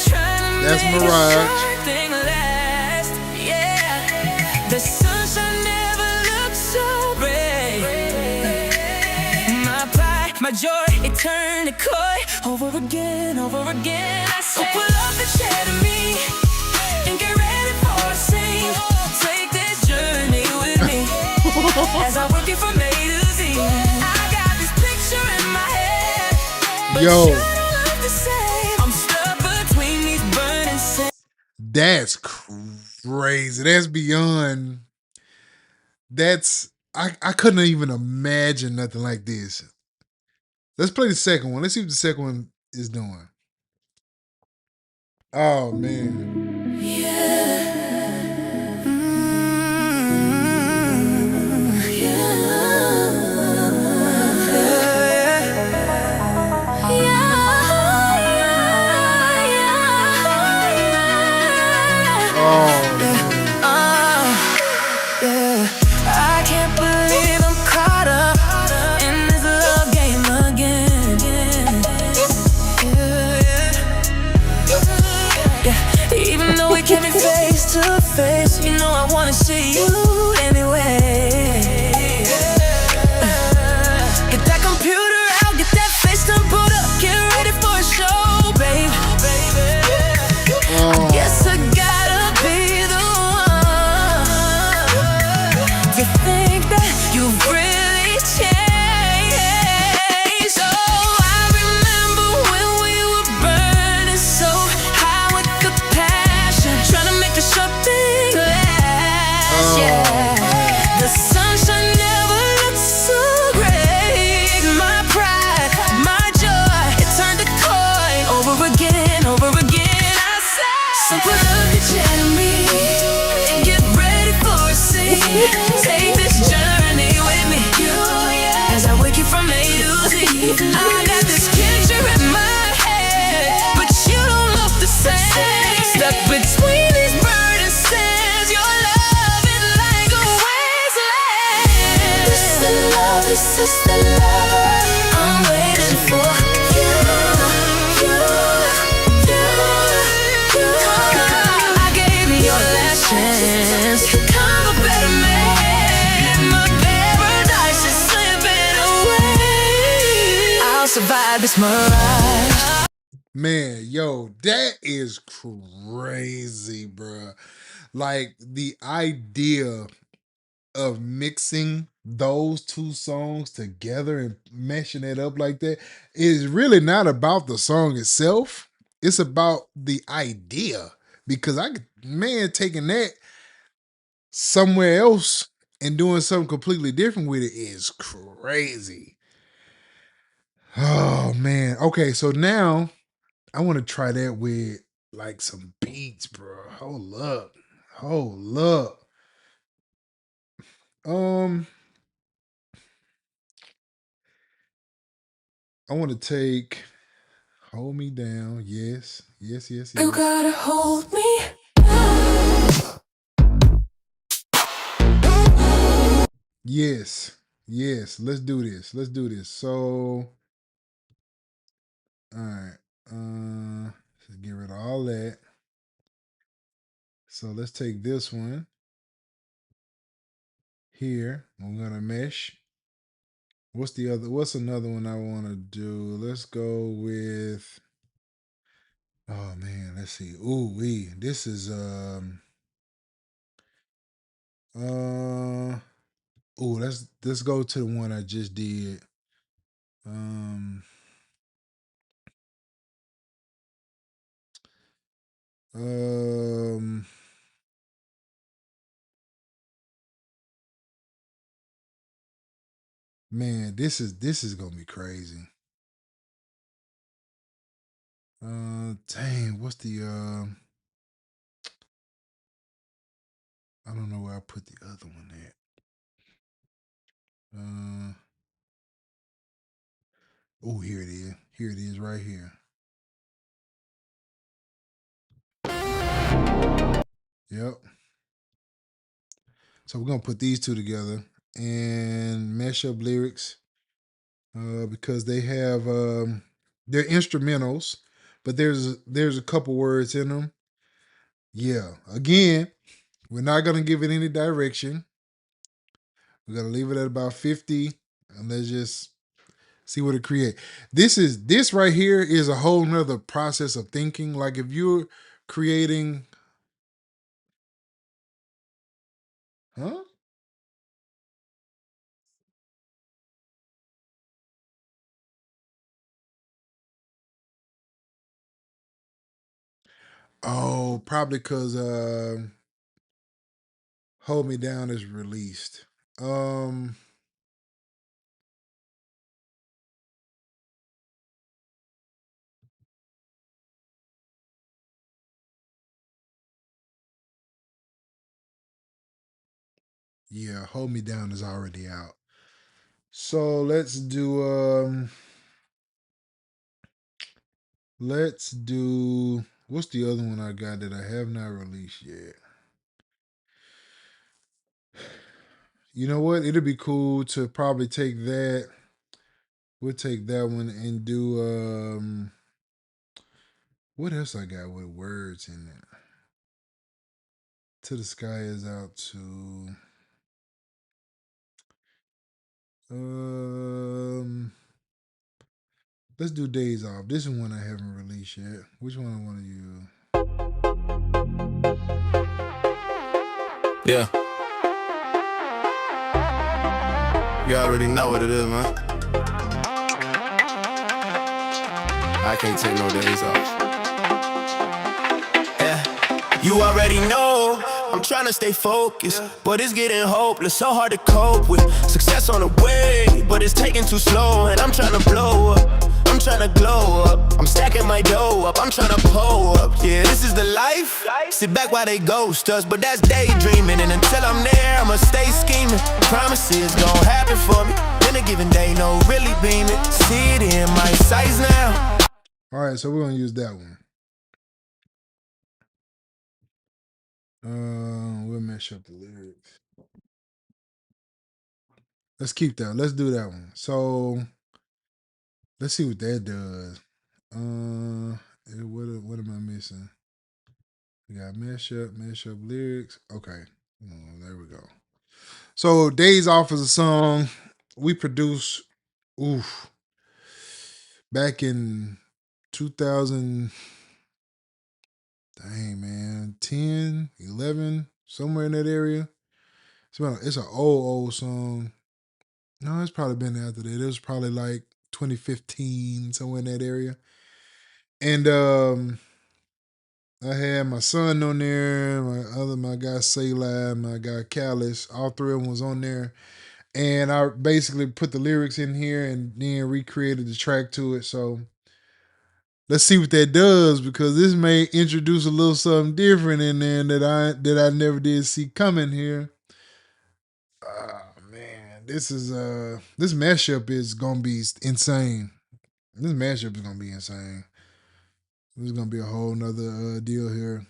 trying to That's make Mirage. this thing last. Yeah, the sunshine never looked so bright. My pride, my joy, it turned to coy over again, over again. I said, pull up and share to me and get ready for a scene. Take this journey with me as I work it from A to Z. I got this picture in my head, but Yo. you don't look the same. I'm stuck between these burning sands. That's crazy. That's beyond. I couldn't even imagine nothing like this. Let's play the second one. Let's see what the second one is doing. Oh man. Oh man. Take this journey with me. As I wake you from A to Z. I got this picture in my head, but you don't look the same. Stuck between these burning sands. Your love is like a wasteland. This is the love, this is the love I'm waiting for. I gave you your last chance to become a better man. My paradise is slipping away. I'll survive this mirage. Man, yo, that is crazy, bruh. Like the idea of mixing those two songs together and meshing it up like that is really not about the song itself. It's about the idea. Because taking that somewhere else and doing something completely different with it is crazy. Oh man. Okay, so now I want to try that with like some beats, bro. Hold up. I want to take Hold Me Down. Yes. You gotta hold me. Yes. Let's do this. So, all right. Let's get rid of all that. So let's take this one here. I'm gonna mesh. What's another one I want to do? Let's go with. Oh man, let's see. Ooh wee. This is let's go to the one I just did. Um Man, this is gonna be crazy. Dang, what's the I don't know where I put the other one at. Oh, here it is. Here it is right here. Yep. So we're gonna put these two together and mesh up lyrics because they have they're instrumentals, but there's a couple words in them. Yeah. Again, we're not gonna give it any direction. We're gonna leave it at about 50, and let's just see what it creates. This right here is a whole nother process of thinking. Like if you're creating, huh? Oh, probably because Hold Me Down is released. Yeah, Hold Me Down is already out. So let's do what's the other one I got that I have not released yet? You know what? It'd be cool to probably take that. We'll take that one and do what else I got with words in it? Till the Sky Is Out to let's do Days Off. This is one I haven't released yet. Which one I want to use? Yeah. You already know what it is, man. I can't take no days off. Yeah. You already know I'm trying to stay focused, but it's getting hopeless, so hard to cope with. Success on the way, but it's taking too slow, and I'm trying to blow up. I'm trying to glow up. I'm stacking my dough up. I'm trying to pull up. Yeah, this is is the life. Sit back while they ghost us, but that's daydreaming. And until I'm there, I'ma stay scheming. Promises gon' happen for me. In a given day, no really beaming. See it in my sights now. All right, so we're gonna use that one. We'll mash up the lyrics. Let's keep that. Let's do that one. So let's see what that does. What am I missing? We got mash up lyrics. Okay. There we go. So Days Off is a song we produced back in 2000, dang man, 10, 11, somewhere in that area. It's an old song. No, it's probably been after that. It was probably like 2015, somewhere in that area. And I had my son on there, my guy Sayla, my guy Callis, all three of them was on there. And I basically put the lyrics in here and then recreated the track to it. So let's see what that does, because this may introduce a little something different in there that I never did see coming here. Man, this mashup is gonna be insane. This mashup is gonna be insane. This is gonna be a whole nother deal here.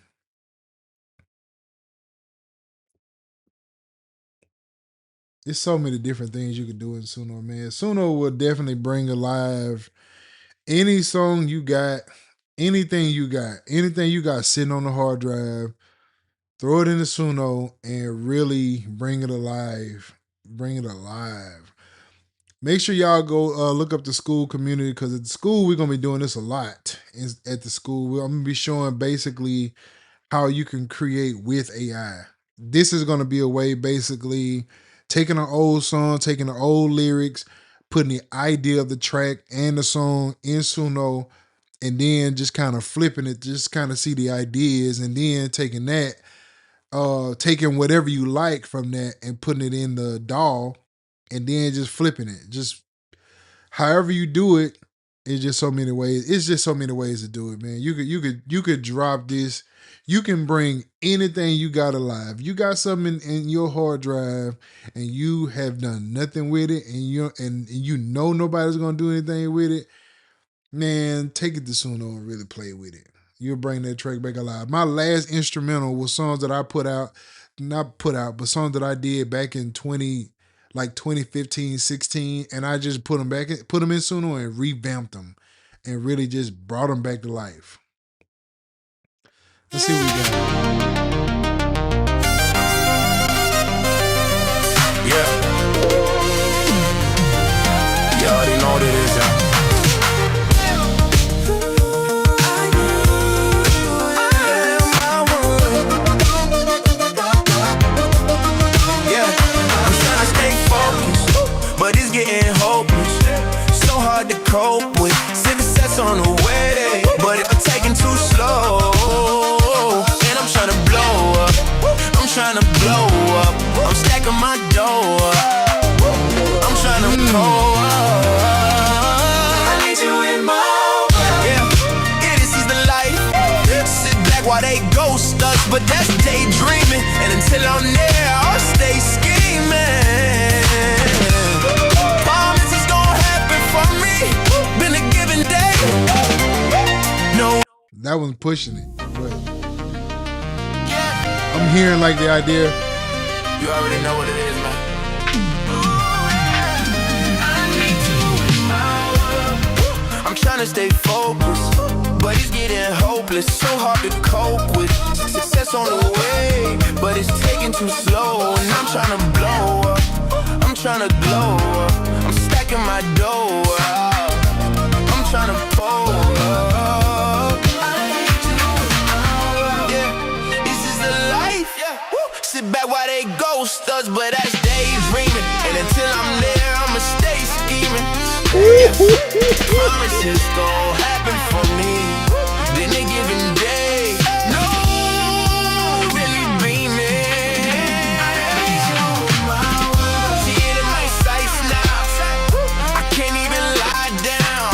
There's so many different things you can do in Suno, man. Suno will definitely bring alive any song you got, anything you got sitting on the hard drive. Throw it into Suno and really bring it alive. Bring it alive. Make sure y'all go look up the school community, because at the school we're gonna be doing this a lot. At the school, I'm gonna be showing basically how you can create with AI. This is gonna be a way, basically, taking an old song, taking the old lyrics, putting the idea of the track and the song in Suno, and then just kind of flipping it, just kind of see the ideas, and then taking that, taking whatever you like from that and putting it in the DAW, and then just flipping it. Just however you do it, it's just so many ways. It's just so many ways to do it, man. You could drop this. You can bring anything you got alive. You got something in your hard drive and you have done nothing with it, and you know nobody's gonna do anything with it. Man, take it to Suno and really play with it. You'll bring that track back alive. My last instrumental was songs that I but songs that I did back in 2015, 16, and I just put them in Suno and revamped them and really just brought them back to life. Let's see what we got. Yeah. You already know what it is, y'all. But it's getting hopeless, so hard to cope with. Success on the way, but it's taking too slow. And I'm trying to blow up, I'm stacking my dough up, I'm trying to go up. I need you in my world. Yeah, it is the life. Sit back while they ghost us, but that's daydreaming. And until I'm there, I'll stay scheming. That one's pushing it, but I'm hearing like the idea. You already know what it is, man. I'm trying to stay focused, but it's getting hopeless, so hard to cope with. Success on the way, but it's taking too slow. And I'm trying to blow up, I'm trying to glow up, I'm stacking my dough up, I'm trying to pull up. Sit back while they ghost us, but that's daydreaming. And until I'm there, I'ma stay scheming. Promises gon' happen for me. Then they given day, no really beaming. See it in my sights now. I can't even lie down.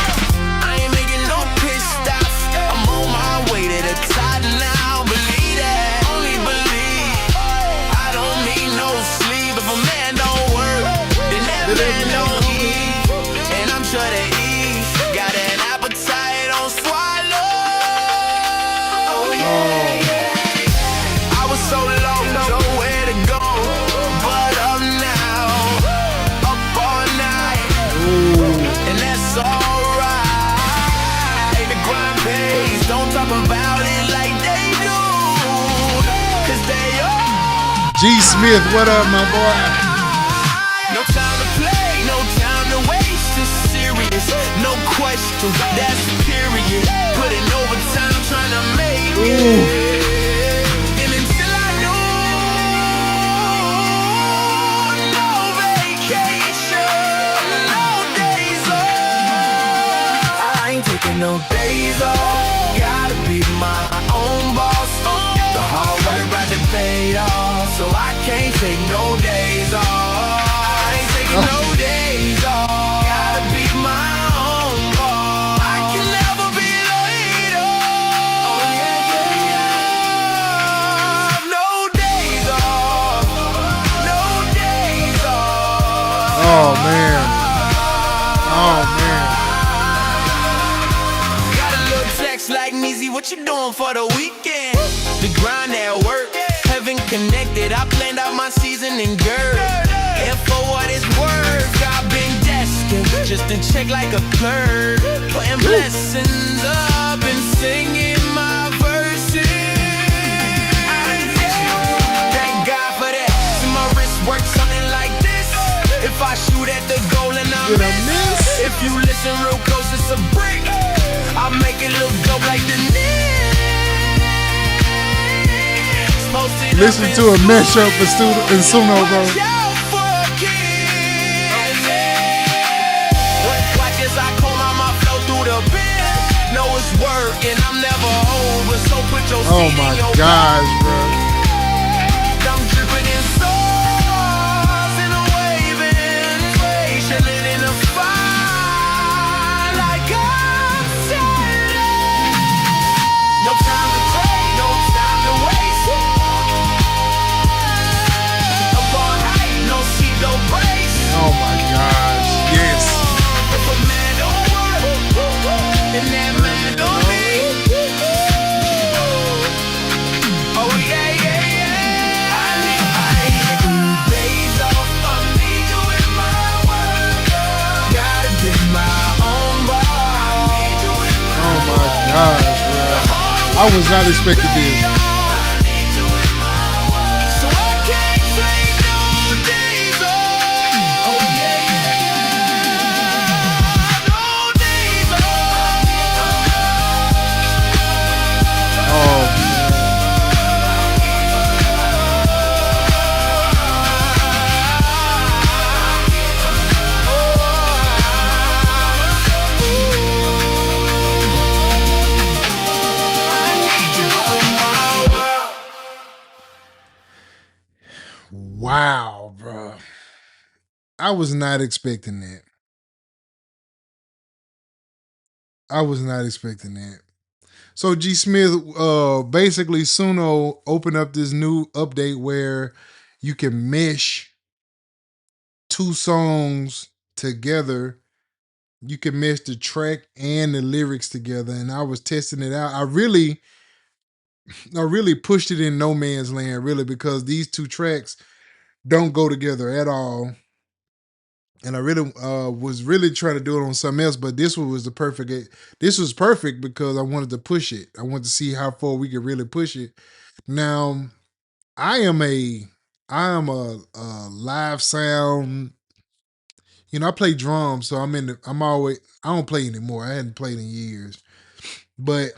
I ain't making no piss stops. I'm on my way to the top now. G Smith, what up, my boy? No time to play, no time to waste. It's serious, no question. That's period. Putting overtime trying to make it. And until I know, no vacation, no days off. I ain't taking no days off. Gotta be my own boss. The hard work about to pay off, so I can't take no days off. I ain't taking no days off. Gotta be my own boss. I can never be laid off. Oh yeah, yeah, yeah. No days off. No days off. Oh man. Oh man. Got a little text like Neezy, what you doing for the weekend? The grind at work, heaven connected. I planned out my season in girl. And for what it's worth, I've been destined just to check like a clerk. Putting blessings up and singing my verses. Thank God for that. See my wrist work something like this. If I shoot at the goal and I miss. If you listen real close, it's a brick. I make it look dope like the Knicks. Listen to a mashup for Studio and Suno, bro. Watch as I comb out my flow through the pen. Know it's work and I'm never over, so put your Oh seed my in your gosh, bro. I'm dripping in sauce and I'm waving, chilling in the fire like I'm sailing. No time to take, no time to waste. Up all night, no seat, no breaks. Oh my gosh, yes. If a man don't work, then that man don't need. Oh yeah, yeah, yeah. I need days off. I need you in my world. Gotta be my own boss. I need you in my Oh my gosh, bro. I was not expecting this. I need you in my world. So I can't take no days off. Oh yeah, yeah, yeah. No days off. Oh man. Wow, bro. I was not expecting that. I was not expecting that. So G Smith, basically Suno opened up this new update where you can mesh two songs together. You can mesh the track and the lyrics together. And I was testing it out. I really pushed it in no man's land, really, because these two tracks don't go together at all. And I really was really trying to do it on something else, but this one was the perfect. This was perfect because I wanted to push it. I wanted to see how far we could really push it. Now, I am a live sound. You know, I play drums, so I'm always. I don't play anymore. I hadn't played in years, but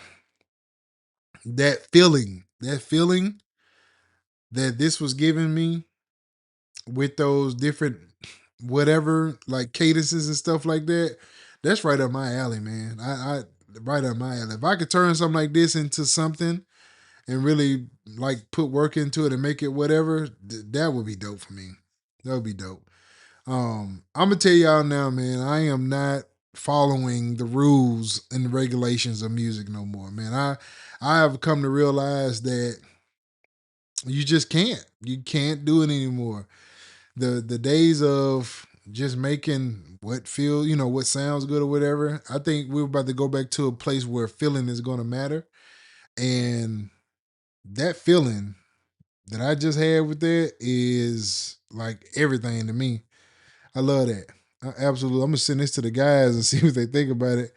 that feeling that this was giving me with those different whatever like cadences and stuff like that, that's right up my alley, man. I right up my alley. If I could turn something like this into something and really like put work into it and make it whatever, that would be dope for me. That would be dope. I'm gonna tell y'all now, man, I am not following the rules and the regulations of music no more, man. I have come to realize that you just can't. You can't do it anymore. The days of just making what feel, what sounds good or whatever. I think we're about to go back to a place where feeling is going to matter. And that feeling that I just had with that is like everything to me. I love that. Absolutely. I'm gonna send this to the guys and see what they think about it.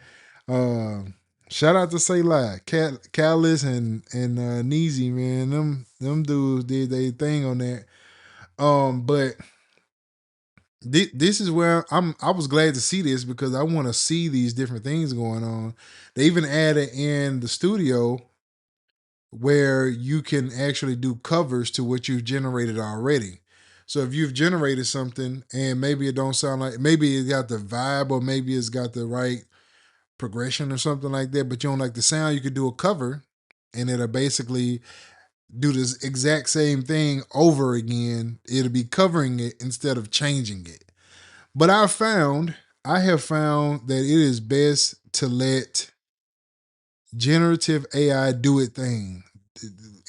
Uh, Shout out to Say Live, Callus and Neezy, man. Them dudes did their thing on that. But this is where I was glad to see this because I want to see these different things going on. They even added in the studio where you can actually do covers to what you've generated already. So if you've generated something and maybe it don't sound like, maybe it got the vibe or maybe it's got the right progression or something like that, but you don't like the sound, you could do a cover and it'll basically do this exact same thing over again. It'll be covering it instead of changing it. But I have found that it is best to let generative AI do its thing.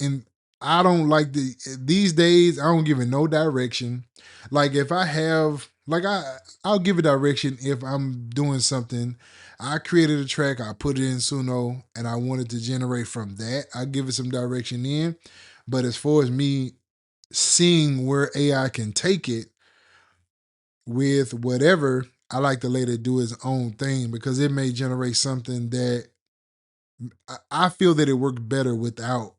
And I don't like these days, I don't give it no direction. Like if I have like I'll give a direction if I'm doing something. I created a track, I put it in Suno, and I wanted to generate from that. I give it some direction in. But as far as me seeing where AI can take it with whatever, I like to let it do its own thing because it may generate something that I feel that it works better without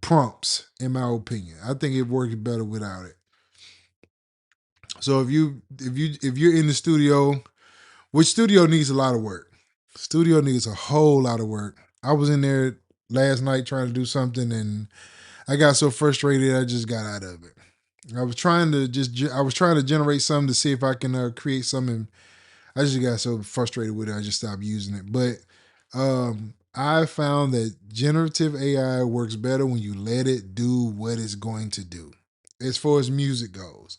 prompts, in my opinion. I think it works better without it. So if you're in the studio, which studio needs a lot of work. Studio needs a whole lot of work. I was in there last night trying to do something and I got so frustrated I just got out of it. I was trying to generate something to see if I can create something. I just got so frustrated with it I just stopped using it. But I found that generative AI works better when you let it do what it's going to do. As far as music goes,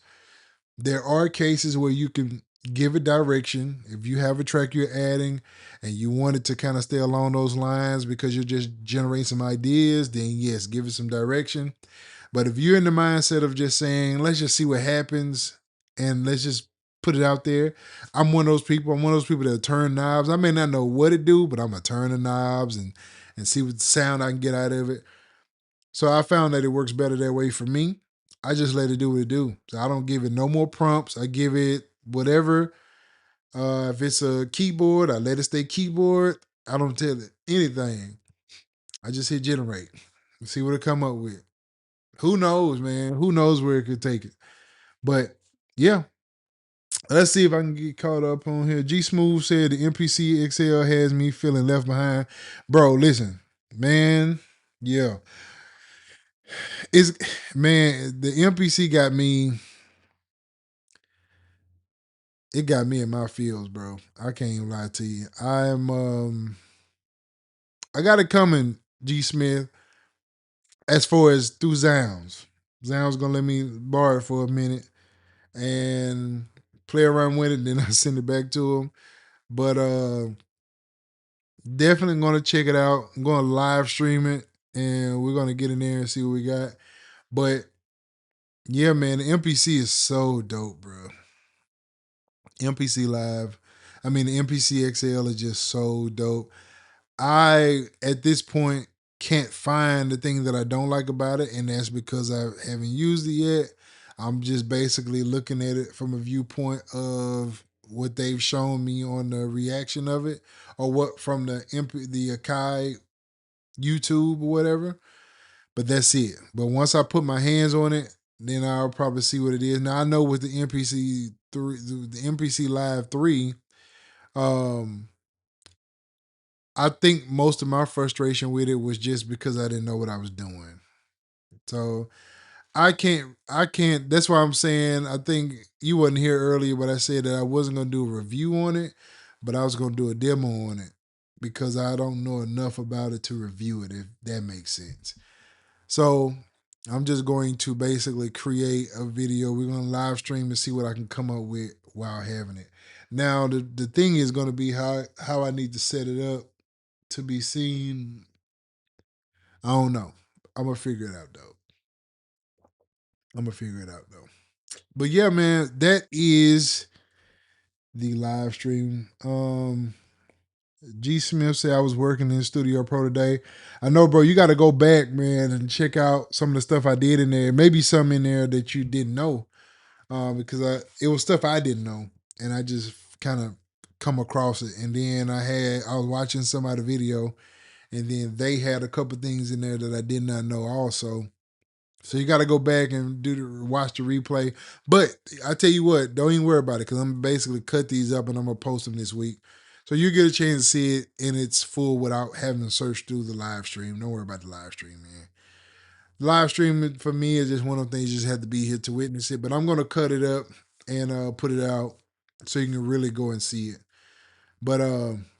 there are cases where you can give it direction. If you have a track you're adding and you want it to kind of stay along those lines because you're just generating some ideas, then yes, give it some direction. But if you're in the mindset of just saying, let's just see what happens and let's just put it out there, I'm one of those people. I'm one of those people that turn knobs. I may not know what to do, but I'm going to turn the knobs and see what sound I can get out of it. So I found that it works better that way for me. I just let it do what it do. So I don't give it no more prompts. I give it whatever. If it's a keyboard, I let it stay keyboard. I don't tell it anything. I just hit generate and see what it come up with. Who knows, man? Who knows where it could take it? But yeah, let's see if I can get caught up on here. G Smooth said the MPC XL has me feeling left behind. Bro, listen, man. Yeah, it's man. The MPC got me. It got me in my feels, bro. I can't even lie to you. I got it coming, G Smith. As far as through Zounds, Zounds gonna let me borrow it for a minute and play around with it. Then I send it back to him. But definitely gonna check it out. I'm gonna live stream it and we're gonna get in there and see what we got. But yeah, man, the MPC is so dope, bro. MPC Live. I mean, the MPC XL is just so dope. I, at this point, can't find the thing that I don't like about it, and that's because I haven't used it yet. I'm just basically looking at it from a viewpoint of what they've shown me on the reaction of it, or what from the Akai YouTube or whatever. But that's it. But once I put my hands on it, then I'll probably see what it is. Now I know with the MPC Live 3, I think most of my frustration with it was just because I didn't know what I was doing. So I can't that's why I'm saying I think you wasn't here earlier, but I said that I wasn't gonna do a review on it, but I was gonna do a demo on it because I don't know enough about it to review it, if that makes sense. So I'm just going to basically create a video. We're gonna live stream and see what I can come up with while having it. Now the thing is gonna be how I need to set it up to be seen. I don't know. I'm gonna figure it out though. But yeah, man, that is the live stream. G Smith said I was working in Studio Pro today. I know, bro, you got to go back, man, and check out some of the stuff I did in there. Maybe some in there that you didn't know, because it was stuff I didn't know, and I just kind of come across it, and then I was watching somebody video, and then they had a couple things in there that I did not know also. So you got to go back and watch the replay. But I tell you what, don't even worry about it because I'm basically cut these up and I'm gonna post them this week. So you get a chance to see it in its full without having to search through the live stream. Don't worry about the live stream, man. Live stream for me is just one of the things you just have to be here to witness it. But I'm gonna cut it up and put it out so you can really go and see it. But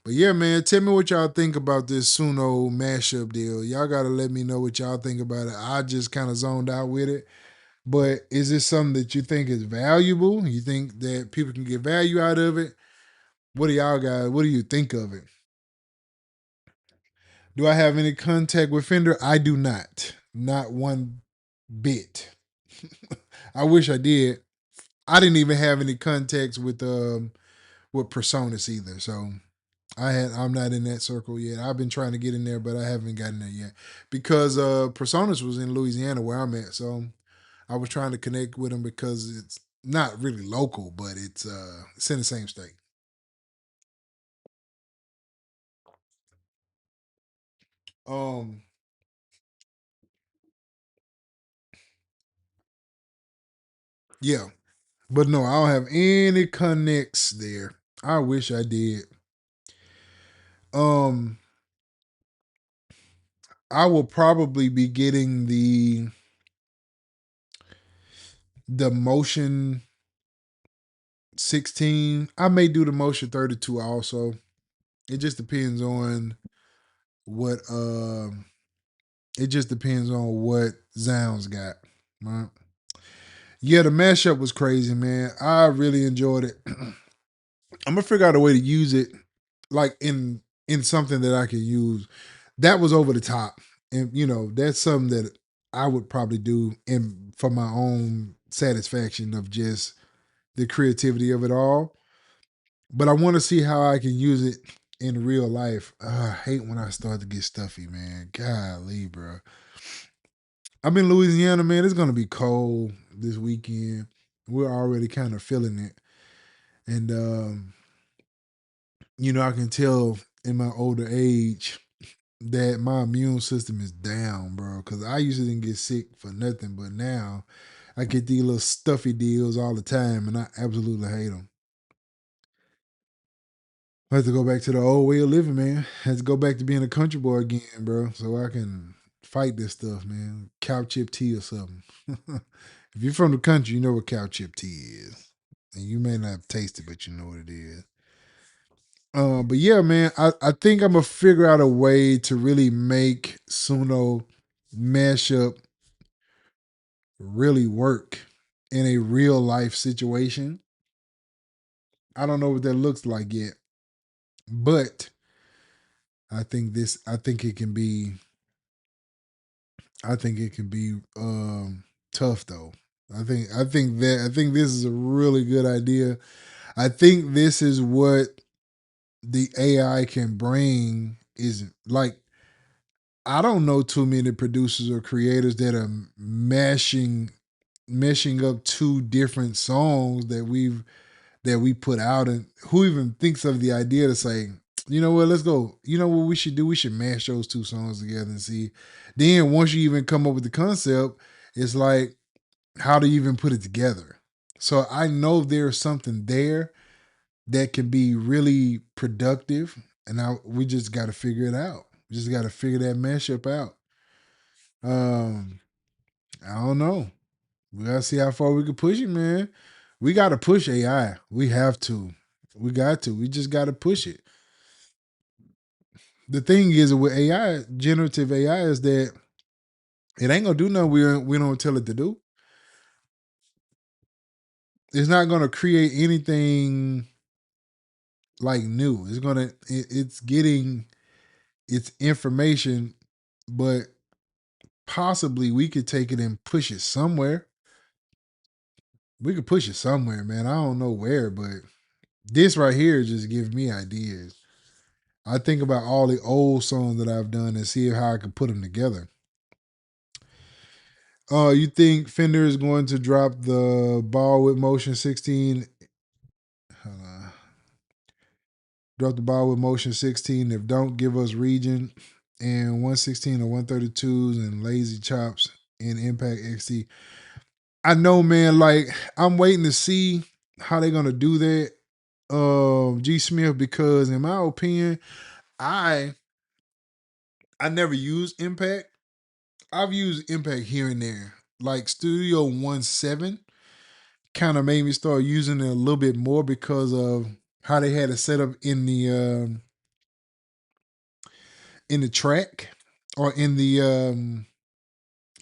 yeah, man, tell me what y'all think about this Suno mashup deal. Y'all gotta let me know what y'all think about it. I just kind of zoned out with it. But is this something that you think is valuable? You think that people can get value out of it? What do y'all guys? What do you think of it? Do I have any contact with Fender? I do not. Not one bit. I wish I did. I didn't even have any contacts with Personas either. So I'm not in that circle yet. I've been trying to get in there, but I haven't gotten there yet. Because Personas was in Louisiana where I'm at. So I was trying to connect with them because it's not really local, but it's in the same state. Um, yeah, but no, I don't have any connects there. I wish I did. Um, I will probably be getting the Motion 16. I may do the Motion 32 also. It just depends on what it just depends on what Zounds got. Right? Yeah, the mashup was crazy, man. I really enjoyed it. I'm gonna figure out a way to use it, like in something that I could use. That was over the top, and that's something that I would probably do in for my own satisfaction of just the creativity of it all. But I want to see how I can use it in real life. I hate when I start to get stuffy, man. Golly, bro. I'm in Louisiana, man. It's gonna be cold this weekend. We're already kind of feeling it. And I can tell in my older age that my immune system is down, bro. Cause I usually didn't get sick for nothing, but now I get these little stuffy deals all the time, and I absolutely hate them. I have to go back to the old way of living, man. I have to go back to being a country boy again, bro, so I can fight this stuff, man. Cow chip tea or something. If you're from the country, you know what cow chip tea is. And you may not have tasted, but you know what it is. But yeah, man, I think I'm gonna figure out a way to really make Suno mashup really work in a real life situation. I don't know what that looks like yet, but I think it can be tough though. I think this is a really good idea. I think this is what the AI can bring is like I don't know too many producers or creators that are meshing up two different songs that we put out, and who even thinks of the idea to say, you know what, let's go. You know what we should do? We should mash those two songs together and see. Then once you even come up with the concept, it's like, how do you even put it together? So I know there's something there that can be really productive, and we just got to figure it out. We just got to figure that mashup out. Um, I don't know. We gotta see how far we can push it, man. We gotta push AI. We have to. We got to. We just gotta push it. The thing is with AI, generative AI, is that it ain't gonna do nothing we don't tell it to do. It's not gonna create anything like new. It's getting its information, but possibly we could take it and push it somewhere. We could push it somewhere, man. I don't know where, but this right here just gives me ideas. I think about all the old songs that I've done and see how I could put them together. You think Fender is going to drop the ball with Motion 16? Hold on. Drop the ball with motion 16. If don't, give us region and 116 or 132s and lazy chops in Impact XT. I know, man, like I'm waiting to see how they're gonna do that, G Smith, because in my opinion, I never used Impact. I've used Impact here and there. Like Studio 17 kind of made me start using it a little bit more because of how they had it set up in the track, or in the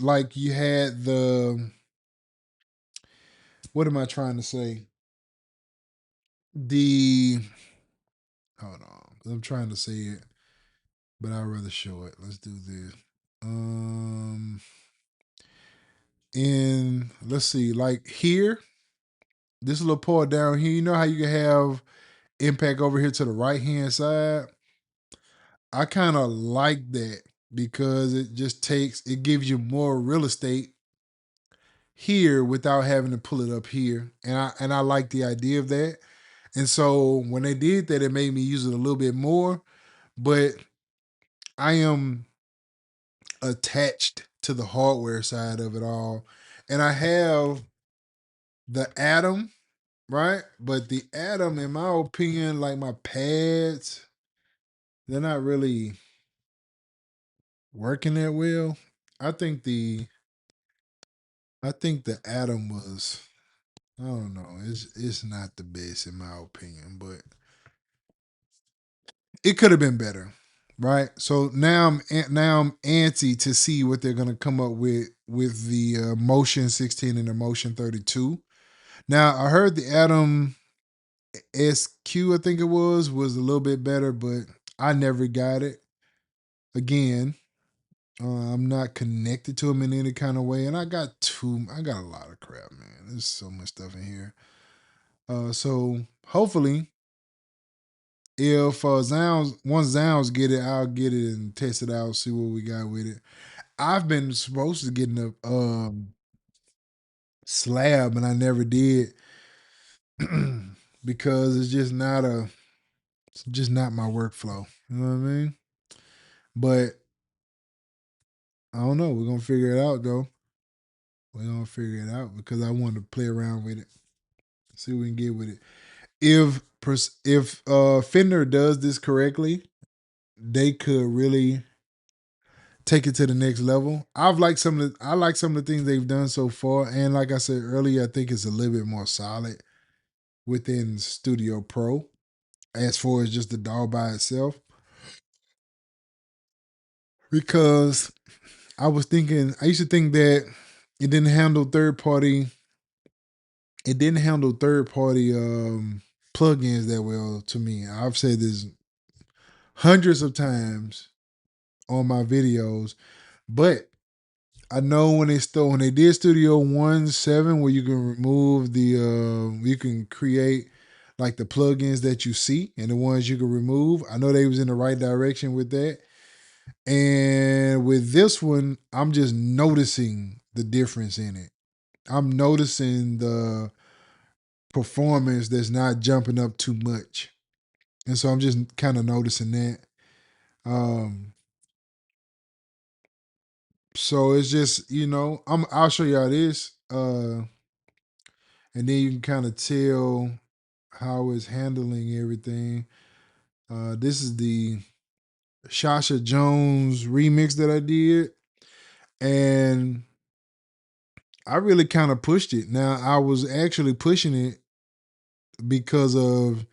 like you had the, what am I trying to say? The, hold on, I'm trying to say it, but I'd rather show it. Let's do this. In, let's see, like here, this little part down here, you know how you can have Impact over here to the right hand side? I kind of like that because it gives you more real estate here without having to pull it up here. And I like the idea of that. And so when they did that, it made me use it a little bit more. But I am attached to the hardware side of it all. And I have the Atom, right? But the Atom, in my opinion, like my pads, they're not really working that well. I think the Atom was, I don't know, it's not the best in my opinion, but it could have been better, right? So now I'm antsy to see what they're gonna come up with the Motion 16 and the Motion 32. Now I heard the Atom SQ, I think it was a little bit better, but I never got it. Again, I'm not connected to them in any kind of way, and I got a lot of crap, man. There's so much stuff in here. So hopefully, if once Zounds get it, I'll get it and test it out, see what we got with it. I've been supposed to get in a slab, and I never did because it's just not my workflow. You know what I mean? But I don't know. We're gonna figure it out though. We're gonna figure it out because I wanted to play around with it, see what we can get with it. If Fender does this correctly, they could really take it to the next level. I like some of the things they've done so far, and like I said earlier, I think it's a little bit more solid within Studio Pro as far as just the DAW by itself. Because I used to think that it didn't handle third party. It didn't handle third party plugins that well to me. I've said this hundreds of times on my videos, but I know when they did Studio 17, where you can remove you can create like the plugins that you see and the ones you can remove. I know they was in the right direction with that. And with this one, I'm just noticing the difference in it. I'm noticing the performance that's not jumping up too much. And so I'm just kind of noticing that. Um, so it's just, I'll show y'all this. And then you can kind of tell how it's handling everything. This is the Shasha Jones remix that I did, and I really kind of pushed it. Now I was actually pushing it because of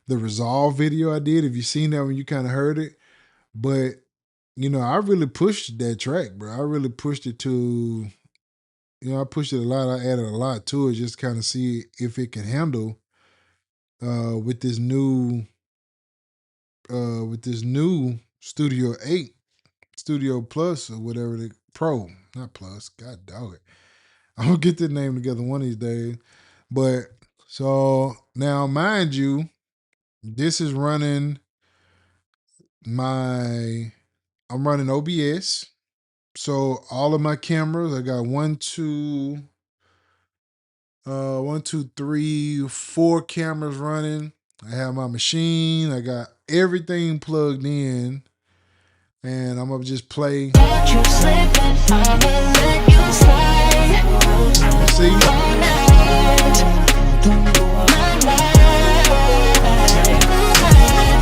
the Resolve video I did. If you seen that when you kind of heard it, but I really pushed that track, bro. I really pushed it to, I pushed it a lot. I added a lot to it just kind of see if it can handle with this new Studio 8, Studio Plus, or whatever, the Pro, not Plus. God dog it. I'll get the name together one of these days. But so now, mind you, this is running I'm running OBS. So all of my cameras, I got one, two, three, four cameras running. I have my machine. I got everything plugged in, and I'm gonna just play. You slipping, I'ma let you slide. See? My life.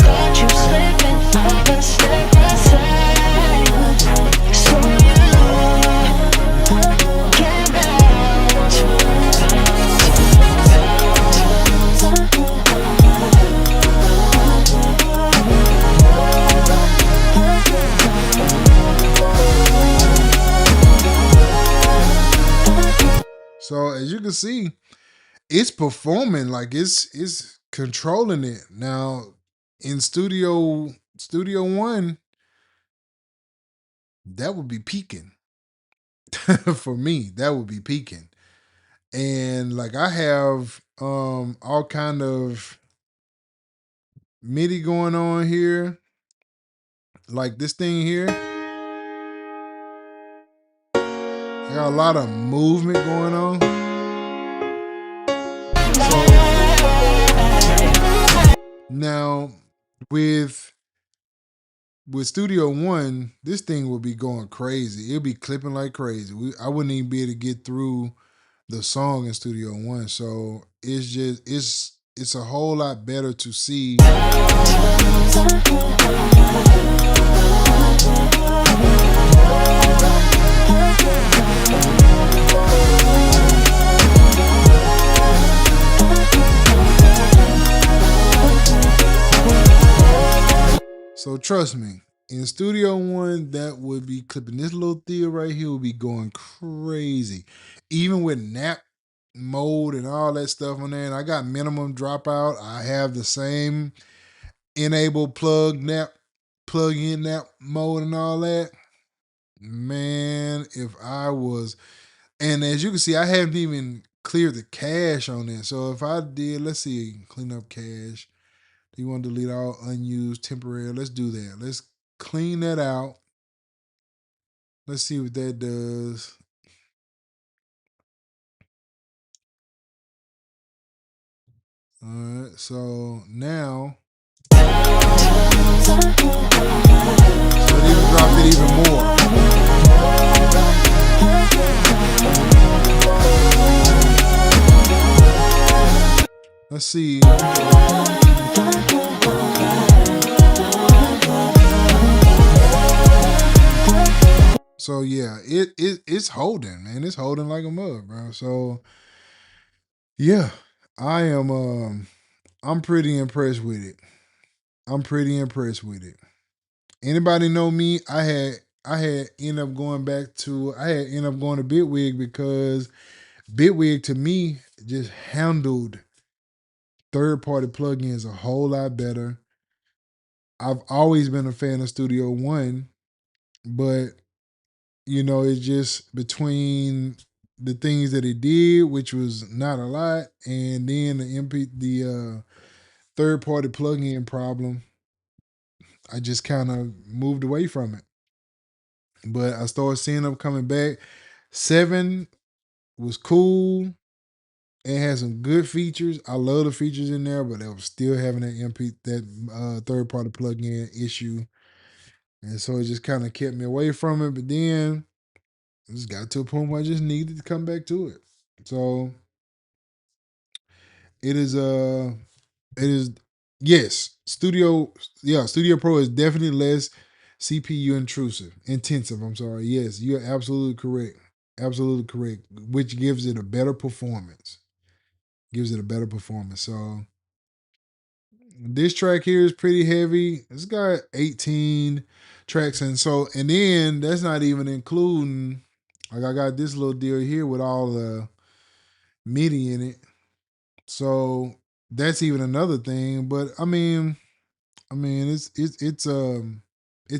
Got you slipping, I'ma step aside. So you can bounce. So as you can see, it's performing like it's controlling it. Now in Studio One, that would be peaking. For me, that would be peaking. And like I have all kind of MIDI going on here. Like this thing here. I got a lot of movement going on. So now with Studio One, this thing will be going crazy. It'll be clipping like crazy. I wouldn't even be able to get through the song in Studio One. So it's a whole lot better to see. So trust me, in Studio One, that would be clipping. This little deal right here would be going crazy. Even with nap mode and all that stuff on there. And I got minimum dropout. I have the same enable plug in nap mode and all that. Man, if I was, and as you can see, I haven't even cleared the cache on it. So if I did, let's see, clean up cache. Do you want to delete all unused temporary? Let's do that. Let's clean that out. Let's see what that does. All right, so now, so it even dropped it even more. Let's see. So yeah, it's holding, man. It's holding like a mug, bro. So yeah, I'm pretty impressed with it. I'm pretty impressed with it. Anybody know me? I had end up going to Bitwig because Bitwig to me just handled third party plugins a whole lot better. I've always been a fan of Studio One, but you know, it's just between the things that it did, which was not a lot, and then the third party plugin problem, I just kind of moved away from it. But I started seeing them coming back. 7 was cool. It had some good features. I love the features in there, but it was still having that third party plugin issue. And so it just kind of kept me away from it. But then it just got to a point where I just needed to come back to it. So it is yes, Studio Pro is definitely less CPU intensive. I'm sorry. Yes, you're absolutely correct. Absolutely correct. Which gives it a better performance. So this track here is pretty heavy. It's got 18 tracks, and then that's not even including, like, I got this little deal here with all the MIDI in it. So that's even another thing. But I mean, it's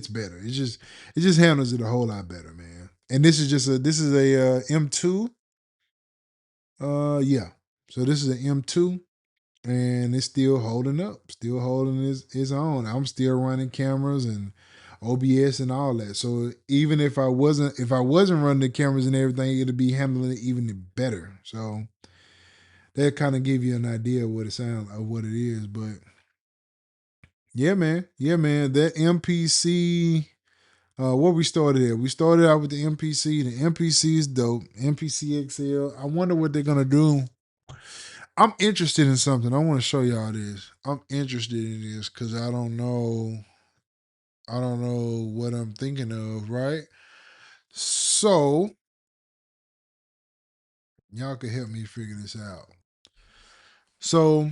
better. It just handles it a whole lot better, man. And this is a M2. Yeah. So this is an M2, and it's still holding up, still holding its own. I'm still running cameras and OBS and all that. So even if I wasn't running the cameras and everything, it'd be handling it even better. So that kind of give you an idea of what it sounds of what it is. But yeah, man. That MPC. Where we started at? We started out with the MPC. The MPC is dope. MPC XL. I wonder what they're gonna do. I'm interested in something. I want to show y'all this. I'm interested in this because I don't know. I don't know what I'm thinking of, right? So y'all can help me figure this out. So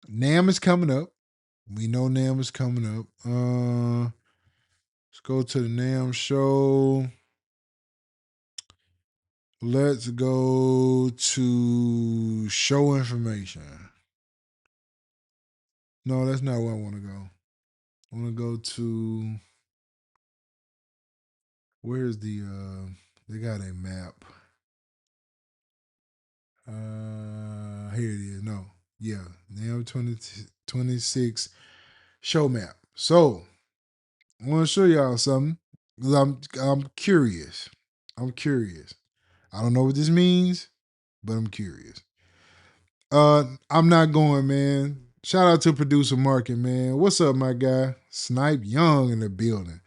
NAM is coming up. We know NAM is coming up. Let's go to the NAM show. Let's go to show information. No, that's not where I want to go. I want to go to where's the they got a map. Here it is. No. Yeah. NAM 2026 show map. So I want to show y'all something. 'Cause I'm curious. I'm curious. I don't know what this means, but I'm curious. I'm not going, man. Shout out to producer Market, man. What's up, my guy? Snipe Young in the building.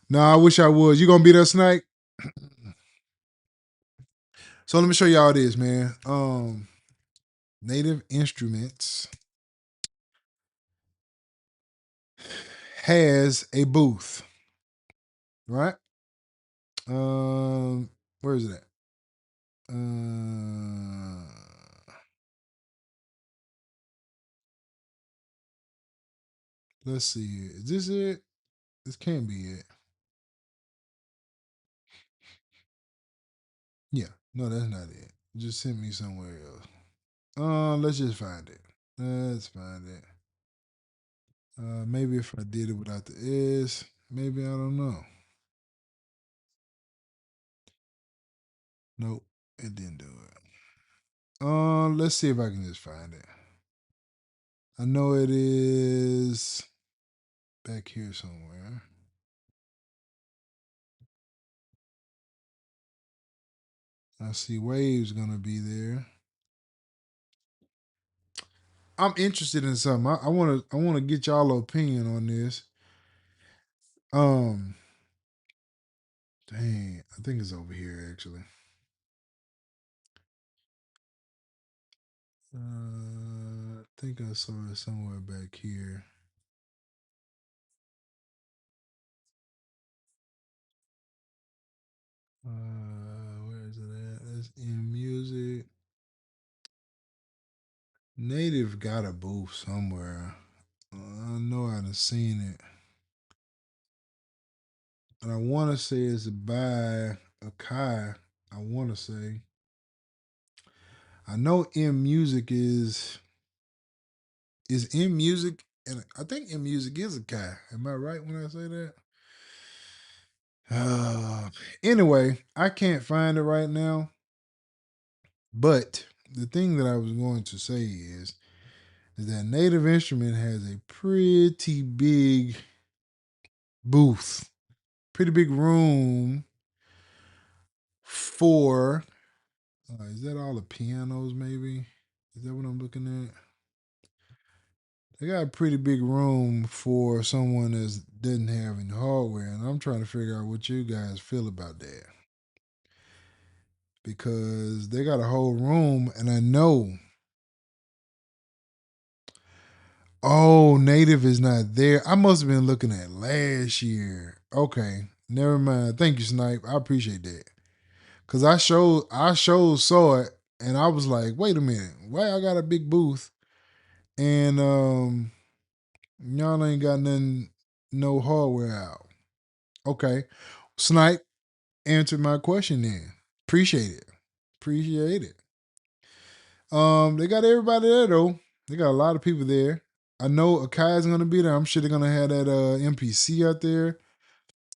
No, I wish I was. You gonna be there, Snipe? So let me show y'all this, man. Native Instruments has a booth, right? Where is it at? Let's see. Is this it? This can't be it. Yeah, no, that's not it. Just send me somewhere else. Let's just find it. Let's find it. Maybe if I did it without the S, maybe I don't know. Nope, it didn't do it. Let's see if I can just find it. I know it is back here somewhere. I see Wave's gonna be there. I'm interested in something. I wanna get y'all opinion on this. Um, dang, I think it's over here actually. I think I saw it somewhere back here. Where is it at? It's in music. Native got a booth somewhere. I know I've seen it. And I want to say it's by Akai. I want to say. I know in music is in music, and I think in music is Akai. Am I right when I say that? Anyway, I can't find it right now. But the thing that I was going to say is that Native Instrument has a pretty big booth, pretty big room for. Is that all the pianos? Maybe is that what I'm looking at? They got a pretty big room for someone that doesn't have any hardware, and I'm trying to figure out what you guys feel about that because they got a whole room, and I know. Oh, Native is not there. I must have been looking at last year. Okay, never mind. Thank you, Snipe. I appreciate that. Cause I showed saw it, and I was like, wait a minute, why I got a big booth, and y'all ain't got nothing, no hardware out. Okay, Snipe answered my question then. Appreciate it. Appreciate it. They got everybody there though. They got a lot of people there. I know Akai's gonna be there. I'm sure they're gonna have that MPC out there.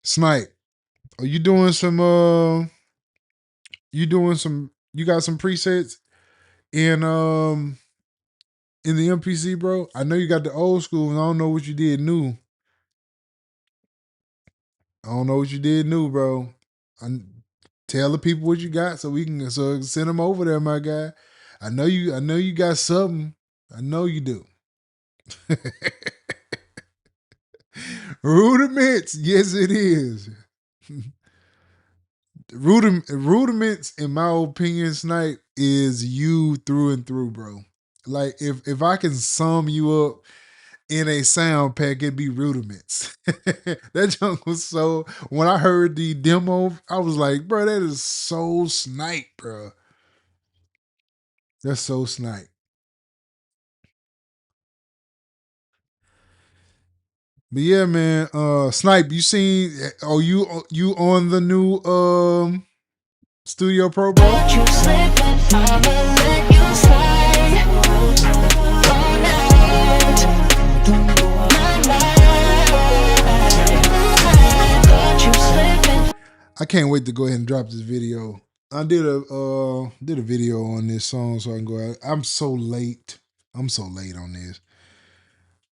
Snipe, are you doing some you got some presets in the MPC, bro? I know you got the old school and I don't know what you did new. I don't know what you did new, bro. Tell the people what you got so we can send them over there, my guy. I know you got something. I know you do. Rudiments, yes, it is. Rudiments, in my opinion, Snipe, is you through and through, bro. Like if I can sum you up in a sound pack, it'd be Rudiments. That junk was so. When I heard the demo, I was like, bro, that is so Snipe, bro. That's so Snipe. But yeah, man, Snipe, you seen? Oh, you on the new Studio Pro, bro? You slipping, I'ma let you slide all night. Got you slipping. I can't wait to go ahead and drop this video. I did a video on this song, so I can go out. I'm so late. I'm so late on this.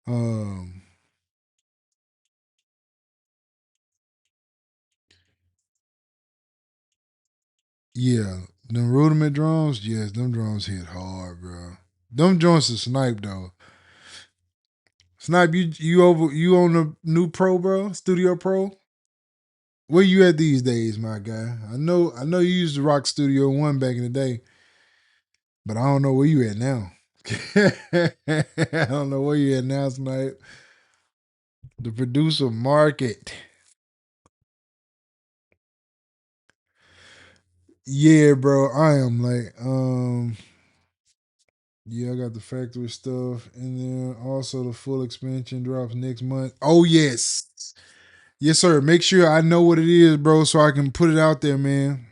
Um, yeah, them Rudiment drums. Yes, them drums hit hard, bro. Them joints are Snipe though. Snipe, you on the new Pro, bro? Studio Pro. Where you at these days, my guy? I know you used to rock Studio One back in the day, but I don't know where you at now. I don't know where you at now, Snipe. The producer market. Yeah, bro. I am like, yeah, I got the factory stuff, and then also the full expansion drops next month. Oh yes. Yes, sir. Make sure I know what it is, bro, so I can put it out there, man.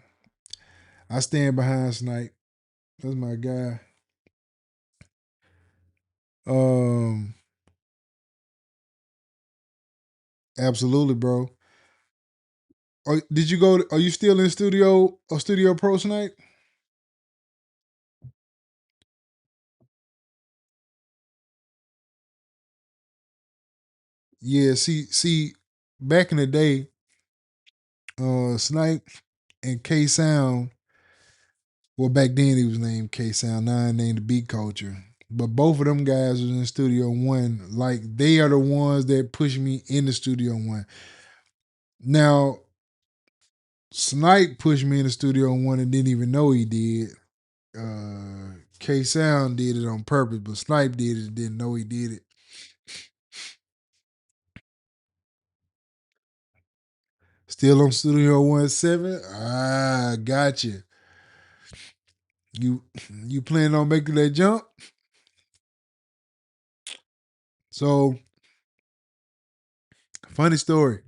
I stand behind Snipe. That's my guy. Um, Absolutely, bro. Did you go? Are you still in studio or Studio Pro Snipe? Yeah. See, back in the day, Snipe and K Sound. Well, back then he was named K Sound. Now I named the Beat Culture. But both of them guys was in Studio One. Like they are the ones that pushed me into Studio One. Now, Snipe pushed me into Studio One and didn't even know he did. K Sound did it on purpose, but Snipe did it and didn't know he did it. Still on Studio 17? Ah, gotcha. You you planning on making that jump? So, funny story.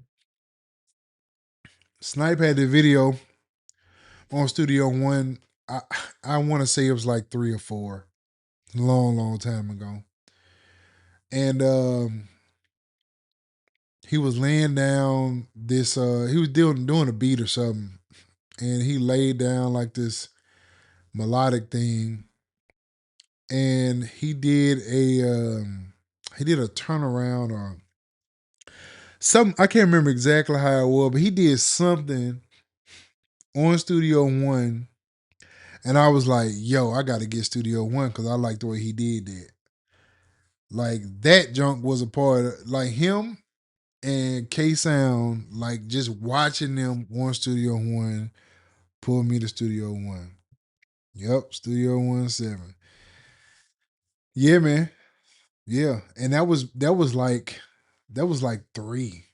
Snipe had the video on Studio One. I I want to say it was like 3 or 4, long time ago. And he was laying down this. He was doing a beat or something, and he laid down like this melodic thing, and he did a turnaround or some. I can't remember exactly how it was, but he did something on Studio One. And I was like, yo, I got to get Studio One because I like the way he did that. Like that junk was a part of like him and K Sound, like just watching them on Studio One pulled me to Studio One. Yep, Studio 17. Yeah, man. Yeah. And that was like three.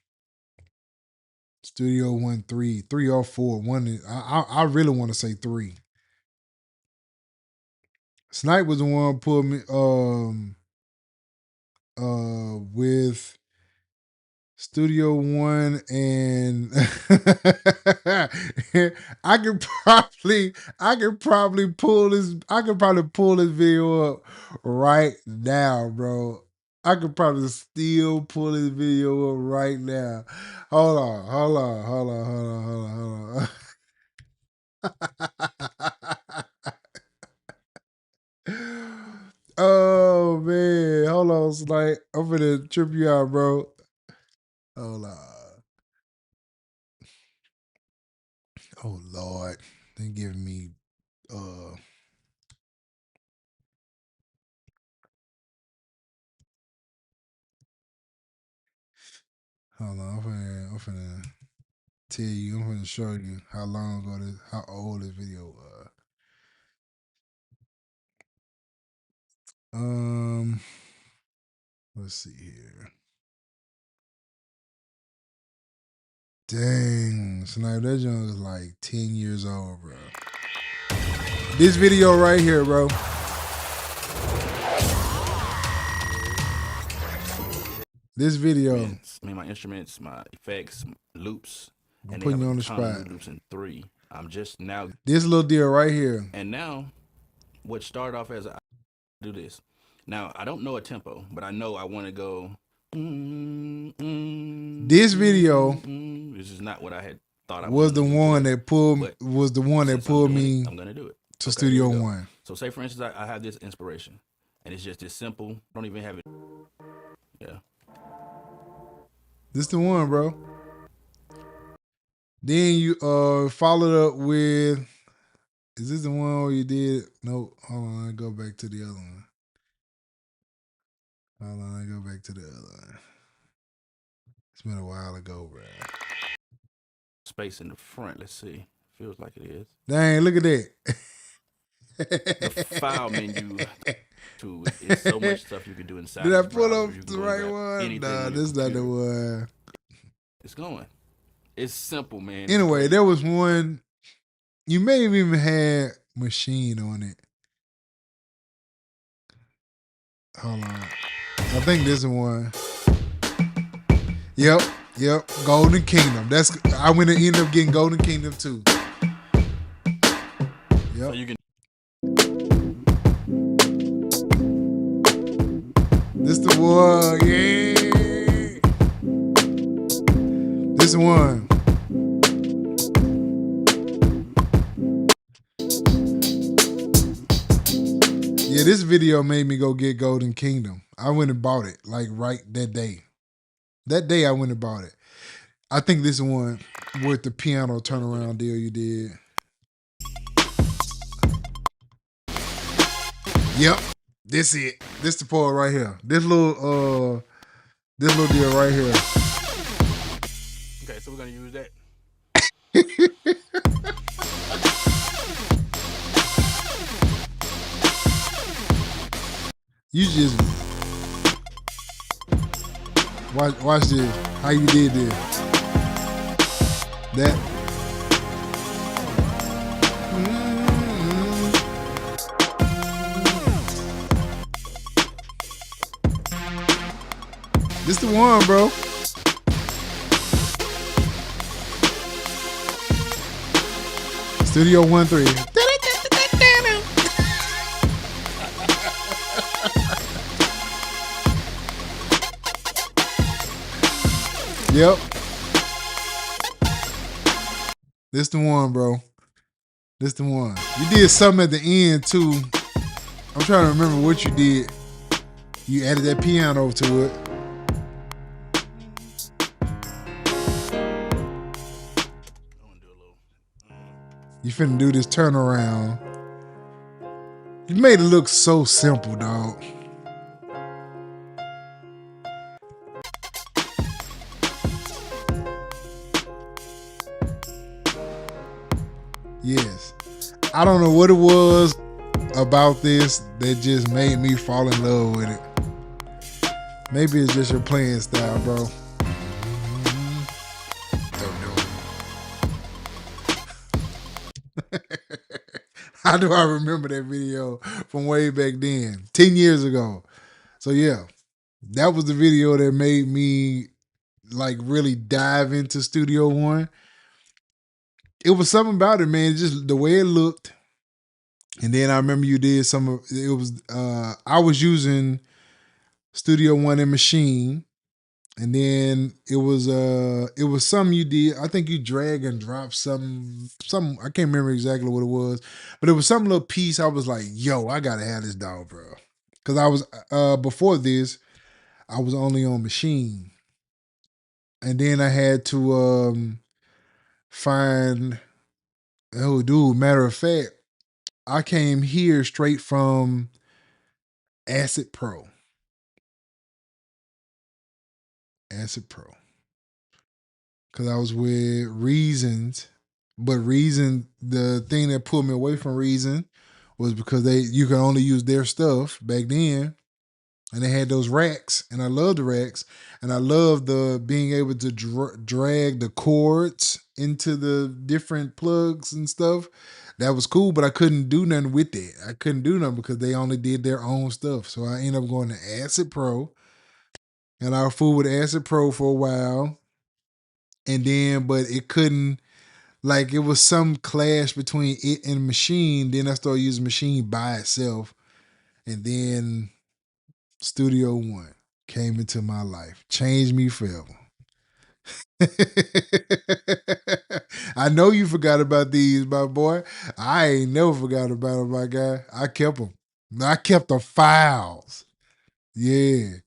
Studio One, three or four. I really want to say three. Snipe was the one who pulled me with Studio One, and I could probably pull this video up right now, bro. I could probably still pull this video up right now. Hold on. Oh man, hold on, Snipe. I'm gonna trip you out, bro. Hold on. Oh Lord, they giving me uh Hold on, I'm finna tell you, I'm finna show you how long ago this, how old this video was. Let's see here. Dang, Snipe, that joint is like 10 years old, bro. This video right here, bro. This video. My instruments, my effects, loops, I'm and they putting have you a on the ton of spot. new loops in 3. I'm just now. This little deal right here. And now, what started off as do this. Now I don't know a tempo, but I know I want to go. This video This is not what I had thought I was the one that pulled me I'm gonna do it to Studio One. So say for instance, I have this inspiration, and it's just this simple. I don't even have it. Yeah. This the one, bro. Then you followed up with. Is this the one where you did? No, hold on. I go back to the other one. Hold on, I go back to the other one. It's been a while ago, bro. Space in the front. Let's see. Feels like it is. Dang, look at that. The file menu too. It's so much stuff you can do inside. Did I this pull browser. up the right one? Nah, this not the one. It's going. It's simple, man. Anyway, there was one. You may have even had Machine on it. Hold on. I think this is one. Yep. Golden Kingdom. I went and ended up getting Golden Kingdom too. Yep. So you can. This the one. Yeah. This the one. Yeah, this video made me go get Golden Kingdom. I went and bought it, like right that day. That day I went and bought it. I think this one with the piano turnaround deal you did. Yep. This it. This the part right here. This little deal right here. Okay, so we're gonna use that. You just watch this. How you did this. That. This the one, bro. Studio 1-3. Yep. This the one, bro. This the one. You did something at the end too. I'm trying to remember what you did. You added that piano to it. You finna do this turnaround. You made it look so simple, dog. Yes. I don't know what it was about this that just made me fall in love with it. Maybe it's just your playing style, bro. How do I remember that video from way back then? 10 years ago. So yeah, that was the video that made me like really dive into Studio One. It was something about it, man. Just the way it looked. And then I remember you did some of it was I was using Studio One and Machine. And then it was something you did. I think you drag and drop some I can't remember exactly what it was, but it was some little piece. I was like, yo, I gotta have this dog, bro. Cause I was before this, I was only on Machine. And then I had to find matter of fact, I came here straight from Acid Pro. Acid Pro. because I was with Reasons. But Reason, the thing that pulled me away from Reason was because you could only use their stuff back then, and they had those racks, and I loved the racks, and I loved the being able to drag the cords into the different plugs and stuff. That was cool, but I couldn't do nothing with it. I couldn't do nothing because they only did their own stuff. So I ended up going to Acid Pro, and I fooled with Acid Pro for a while, and then but it couldn't. Like it was some clash between it and Machine. Then I started using Machine by itself, and then Studio One came into my life, changed me forever. I know you forgot about these, my boy. I ain't never forgot about them, my guy. I kept them. I kept the files. Yeah.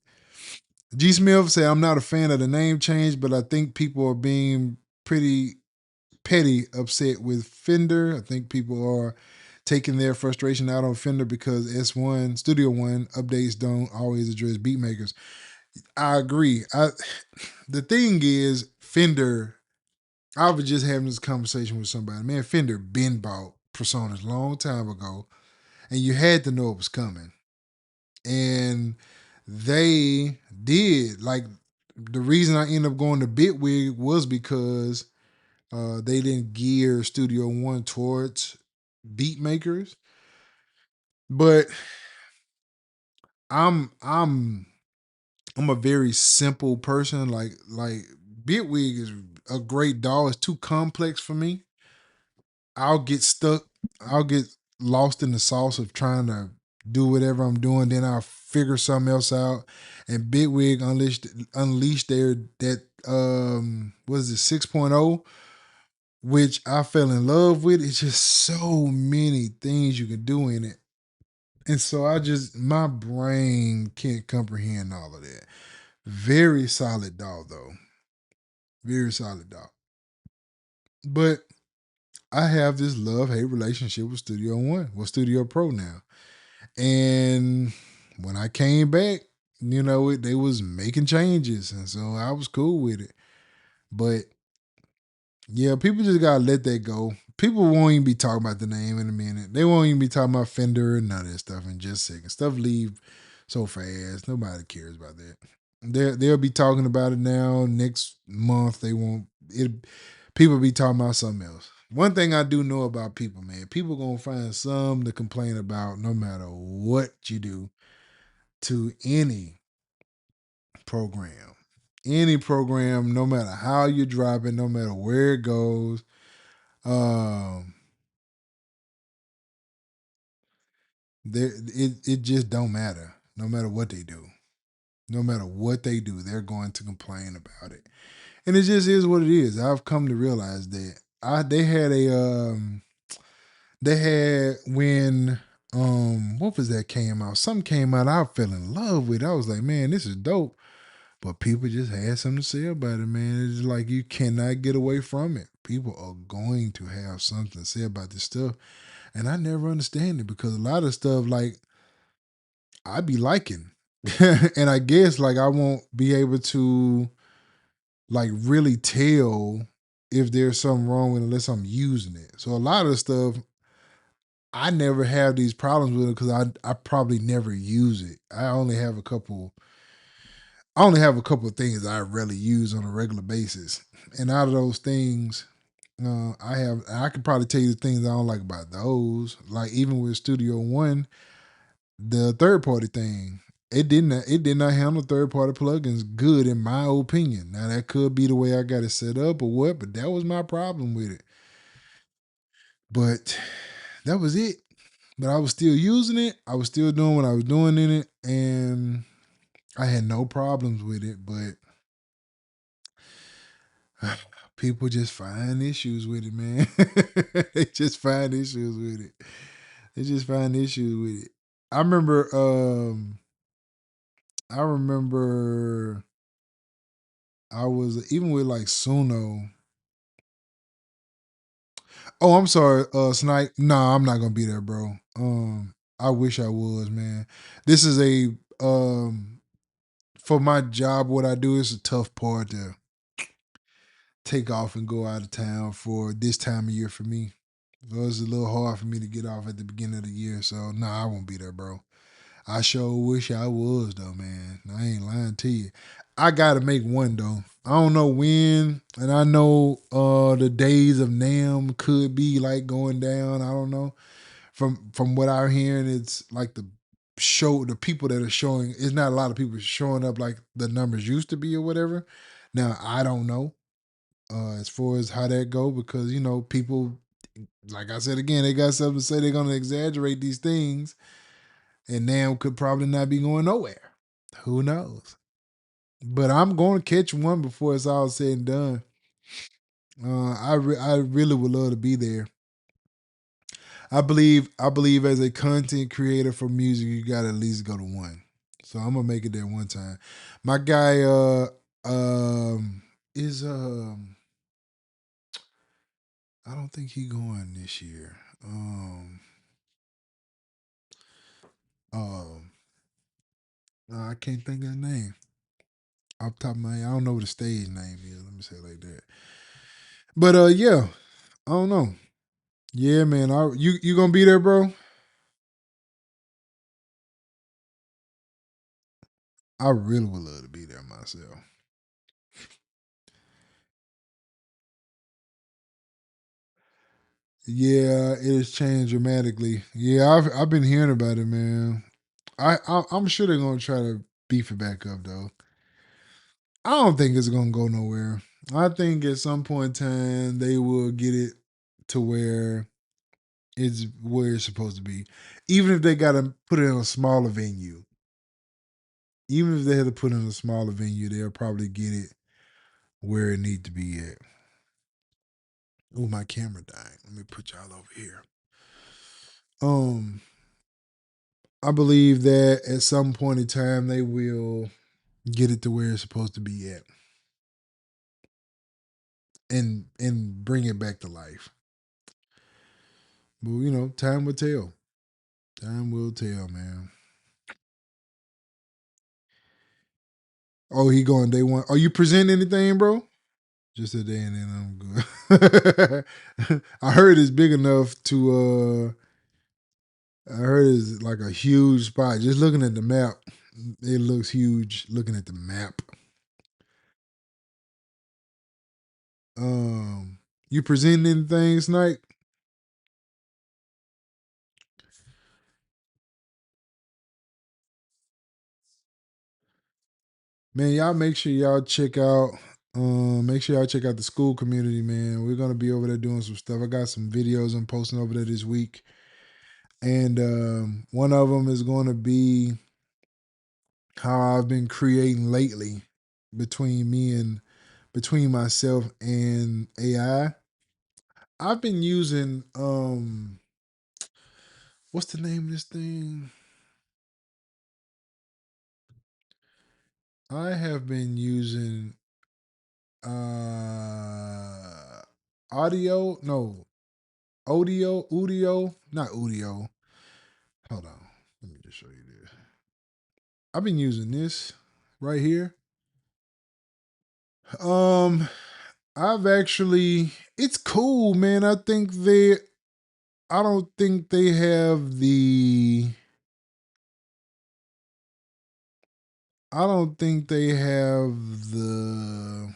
G. Smith said, I'm not a fan of the name change, but I think people are being pretty petty upset with Fender. I think people are taking their frustration out on Fender because S1, Studio One updates don't always address beat makers. I agree. The thing is, Fender, I was just having this conversation with somebody. Man, Fender been bought Personas a long time ago, and you had to know it was coming. And they did. Like, the reason I ended up going to Bitwig was because they didn't gear Studio One towards beat makers. But I'm I'm I'm a very simple person. Like Bitwig is a great DAW. It's too complex for me. I'll get stuck. I'll get lost in the sauce of trying to do whatever I'm doing. Then I'll figure something else out. And Bitwig unleashed their that what is it 6.0, which I fell in love with. It's just so many things you can do in it. And so my brain can't comprehend all of that. Very solid dog though. Very solid dog. But I have this love hate relationship with Studio One, with Studio Pro now. And when I came back, they was making changes. And so I was cool with it. But yeah, people just gotta let that go. People won't even be talking about the name in a minute. They won't even be talking about Fender and none of that stuff in just a second. Stuff leave so fast. Nobody cares about that. They'll be talking about it now. Next month they won't. People be talking about something else. One thing I do know about people, man, people gonna find something to complain about no matter what you do to any program. Any program, no matter how you drop it, no matter where it goes. Um, it just don't matter. No matter what they do, no matter what they do, they're going to complain about it, and it just is what it is. I've come to realize that they had when what was that came out? Something came out. I fell in love with. I was like, man, this is dope. But people just had something to say about it, man. It's like you cannot get away from it. People are going to have something to say about this stuff. And I never understand it because a lot of stuff like I be liking. And I guess like I won't be able to like really tell if there's something wrong with it unless I'm using it. So a lot of the stuff I never have these problems with it because I probably never use it. I only have a couple of things I really use on a regular basis. And out of those things, I could probably tell you the things I don't like about those. Like even with Studio One, the third party thing, it did not handle third party plugins good in my opinion. Now that could be the way I got it set up or what, but that was my problem with it. But that was it. But I was still using it. I was still doing what I was doing in it, and I had no problems with it. But people just find issues with it, man. They just find issues with it. They just find issues with it. I remember I remember I was even with like Suno. Oh, I'm sorry, Snipe. Nah, I'm not gonna be there, bro. I wish I was, man. This is a for my job, what I do is a tough part take off and go out of town for this time of year for me. So it's a little hard for me to get off at the beginning of the year. So I won't be there, bro. I sure wish I was though, man. I ain't lying to you. I gotta make one though. I don't know when, and I know the days of NAM could be like going down. I don't know. From what I'm hearing, it's like the people that are showing, it's not a lot of people showing up like the numbers used to be or whatever. Now I don't know as far as how that go, because people, like I said again, they got something to say, they're gonna exaggerate these things, and NAM could probably not be going nowhere. Who knows? But I'm going to catch one before it's all said and done. I really would love to be there. I believe as a content creator for music, you got to at least go to one. So I'm gonna make it there one time. My guy is I don't think he going this year. Um I can't think of his name. Off the top of my head, I don't know what the stage name is. Let me say it like that. But yeah, I don't know. Yeah, man. You gonna be there, bro? I really would love to be there myself. Yeah, it has changed dramatically. Yeah, I've been hearing about it, man. I'm sure they're gonna try to beef it back up though. I don't think it's gonna go nowhere. I think at some point in time they will get it to where it's supposed to be. Even if they gotta put it in a smaller venue. Even if they had to put it in a smaller venue, they'll probably get it where it need to be at. Oh, my camera died. Let me put y'all over here. Um, I believe that at some point in time they will get it to where it's supposed to be at, and bring it back to life. But time will tell. Time will tell, man. Oh, he going day one. Are you presenting anything, bro? Just a day and then I'm good. I heard it's big enough to I heard it's like a huge spot. Just looking at the map, it looks huge looking at the map. You presenting anything tonight? Man, y'all make sure y'all check out the school community, man. We're gonna be over there doing some stuff. I got some videos I'm posting over there this week. And one of them is gonna be how I've been creating lately between between myself and AI. I've been using what's the name of this thing? I have been using uh audio, no, audio, not audio. Hold on. Let me just show you this. I've been using this right here. Um I've actually it's cool, man. I don't think they have I don't think they have the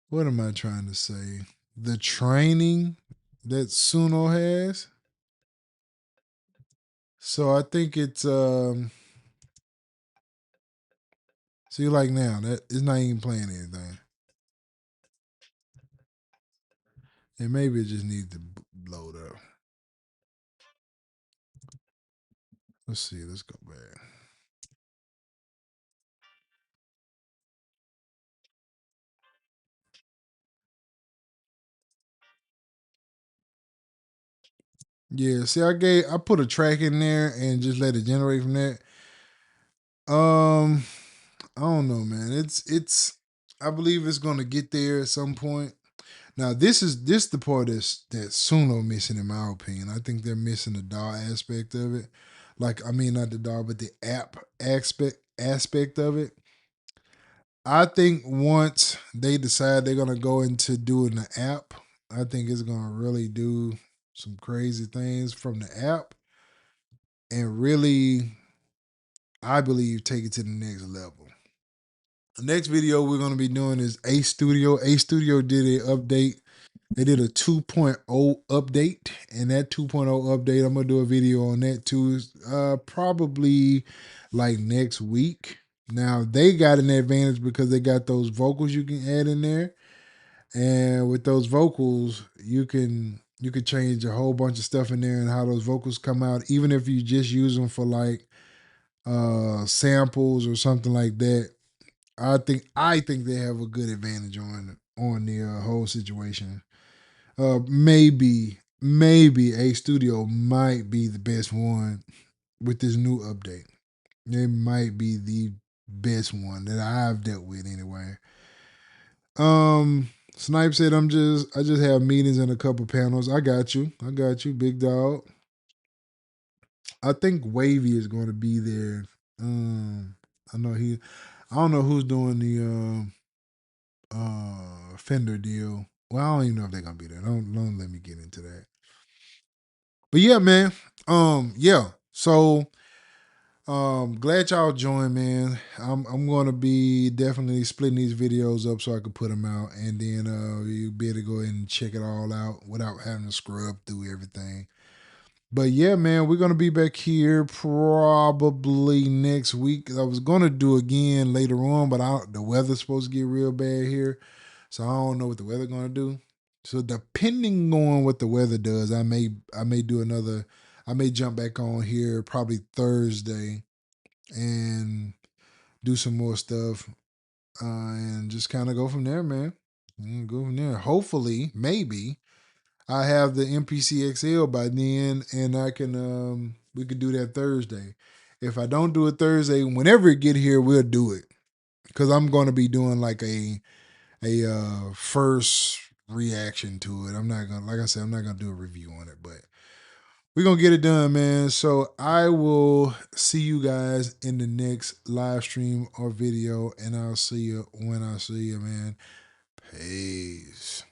what am I trying to say? The training that Suno has. So I think it's see like now that it's not even playing anything. And maybe it just needs to load up. Let's see, let's go back. Yeah, see I put a track in there and just let it generate from that. I don't know, man. It's I believe it's gonna get there at some point. Now this the part that Suno missing in my opinion. I think they're missing the DAW aspect of it. Like I mean not the DAW, but the app aspect of it. I think once they decide they're gonna go into doing the app, I think it's gonna really do some crazy things from the app and really, I believe, take it to the next level. The next video we're gonna be doing is A Studio. A Studio did an update. They did a 2.0 update, and that 2.0 update, I'm gonna do a video on that too. Probably like next week. Now they got an advantage because they got those vocals you can add in there, and with those vocals, you can change a whole bunch of stuff in there and how those vocals come out, even if you just use them for like samples or something like that. I think they have a good advantage on the whole situation. Maybe A Studio might be the best one with this new update. It might be the best one that I've dealt with anyway. Snipe said I just have meetings and a couple panels. I got you. I got you, big dog. I think Wavy is going to be there. I know I don't know who's doing the Fender deal. Well, I don't even know if they're gonna be there. Don't let me get into that. But yeah, man. Yeah. So glad y'all joined, man. I'm gonna be definitely splitting these videos up so I can put them out, and then you'll be able to go ahead and check it all out without having to scrub through everything. But yeah, man, we're gonna be back here probably next week. I was gonna do again later on, but the weather's supposed to get real bad here, so I don't know what the weather gonna do. So depending on what the weather does, I may do another. I may jump back on here probably Thursday and do some more stuff, and just kind of go from there, man. And go from there. Hopefully, maybe I have the MPC XL by then, and I can we could do that Thursday. If I don't do it Thursday, whenever it get here, we'll do it because I'm going to be doing like a first reaction to it. I'm not gonna, like I said, I'm not gonna do a review on it, but we're gonna get it done, man. So I will see you guys in the next live stream or video, and I'll see you when I see you, man. Peace.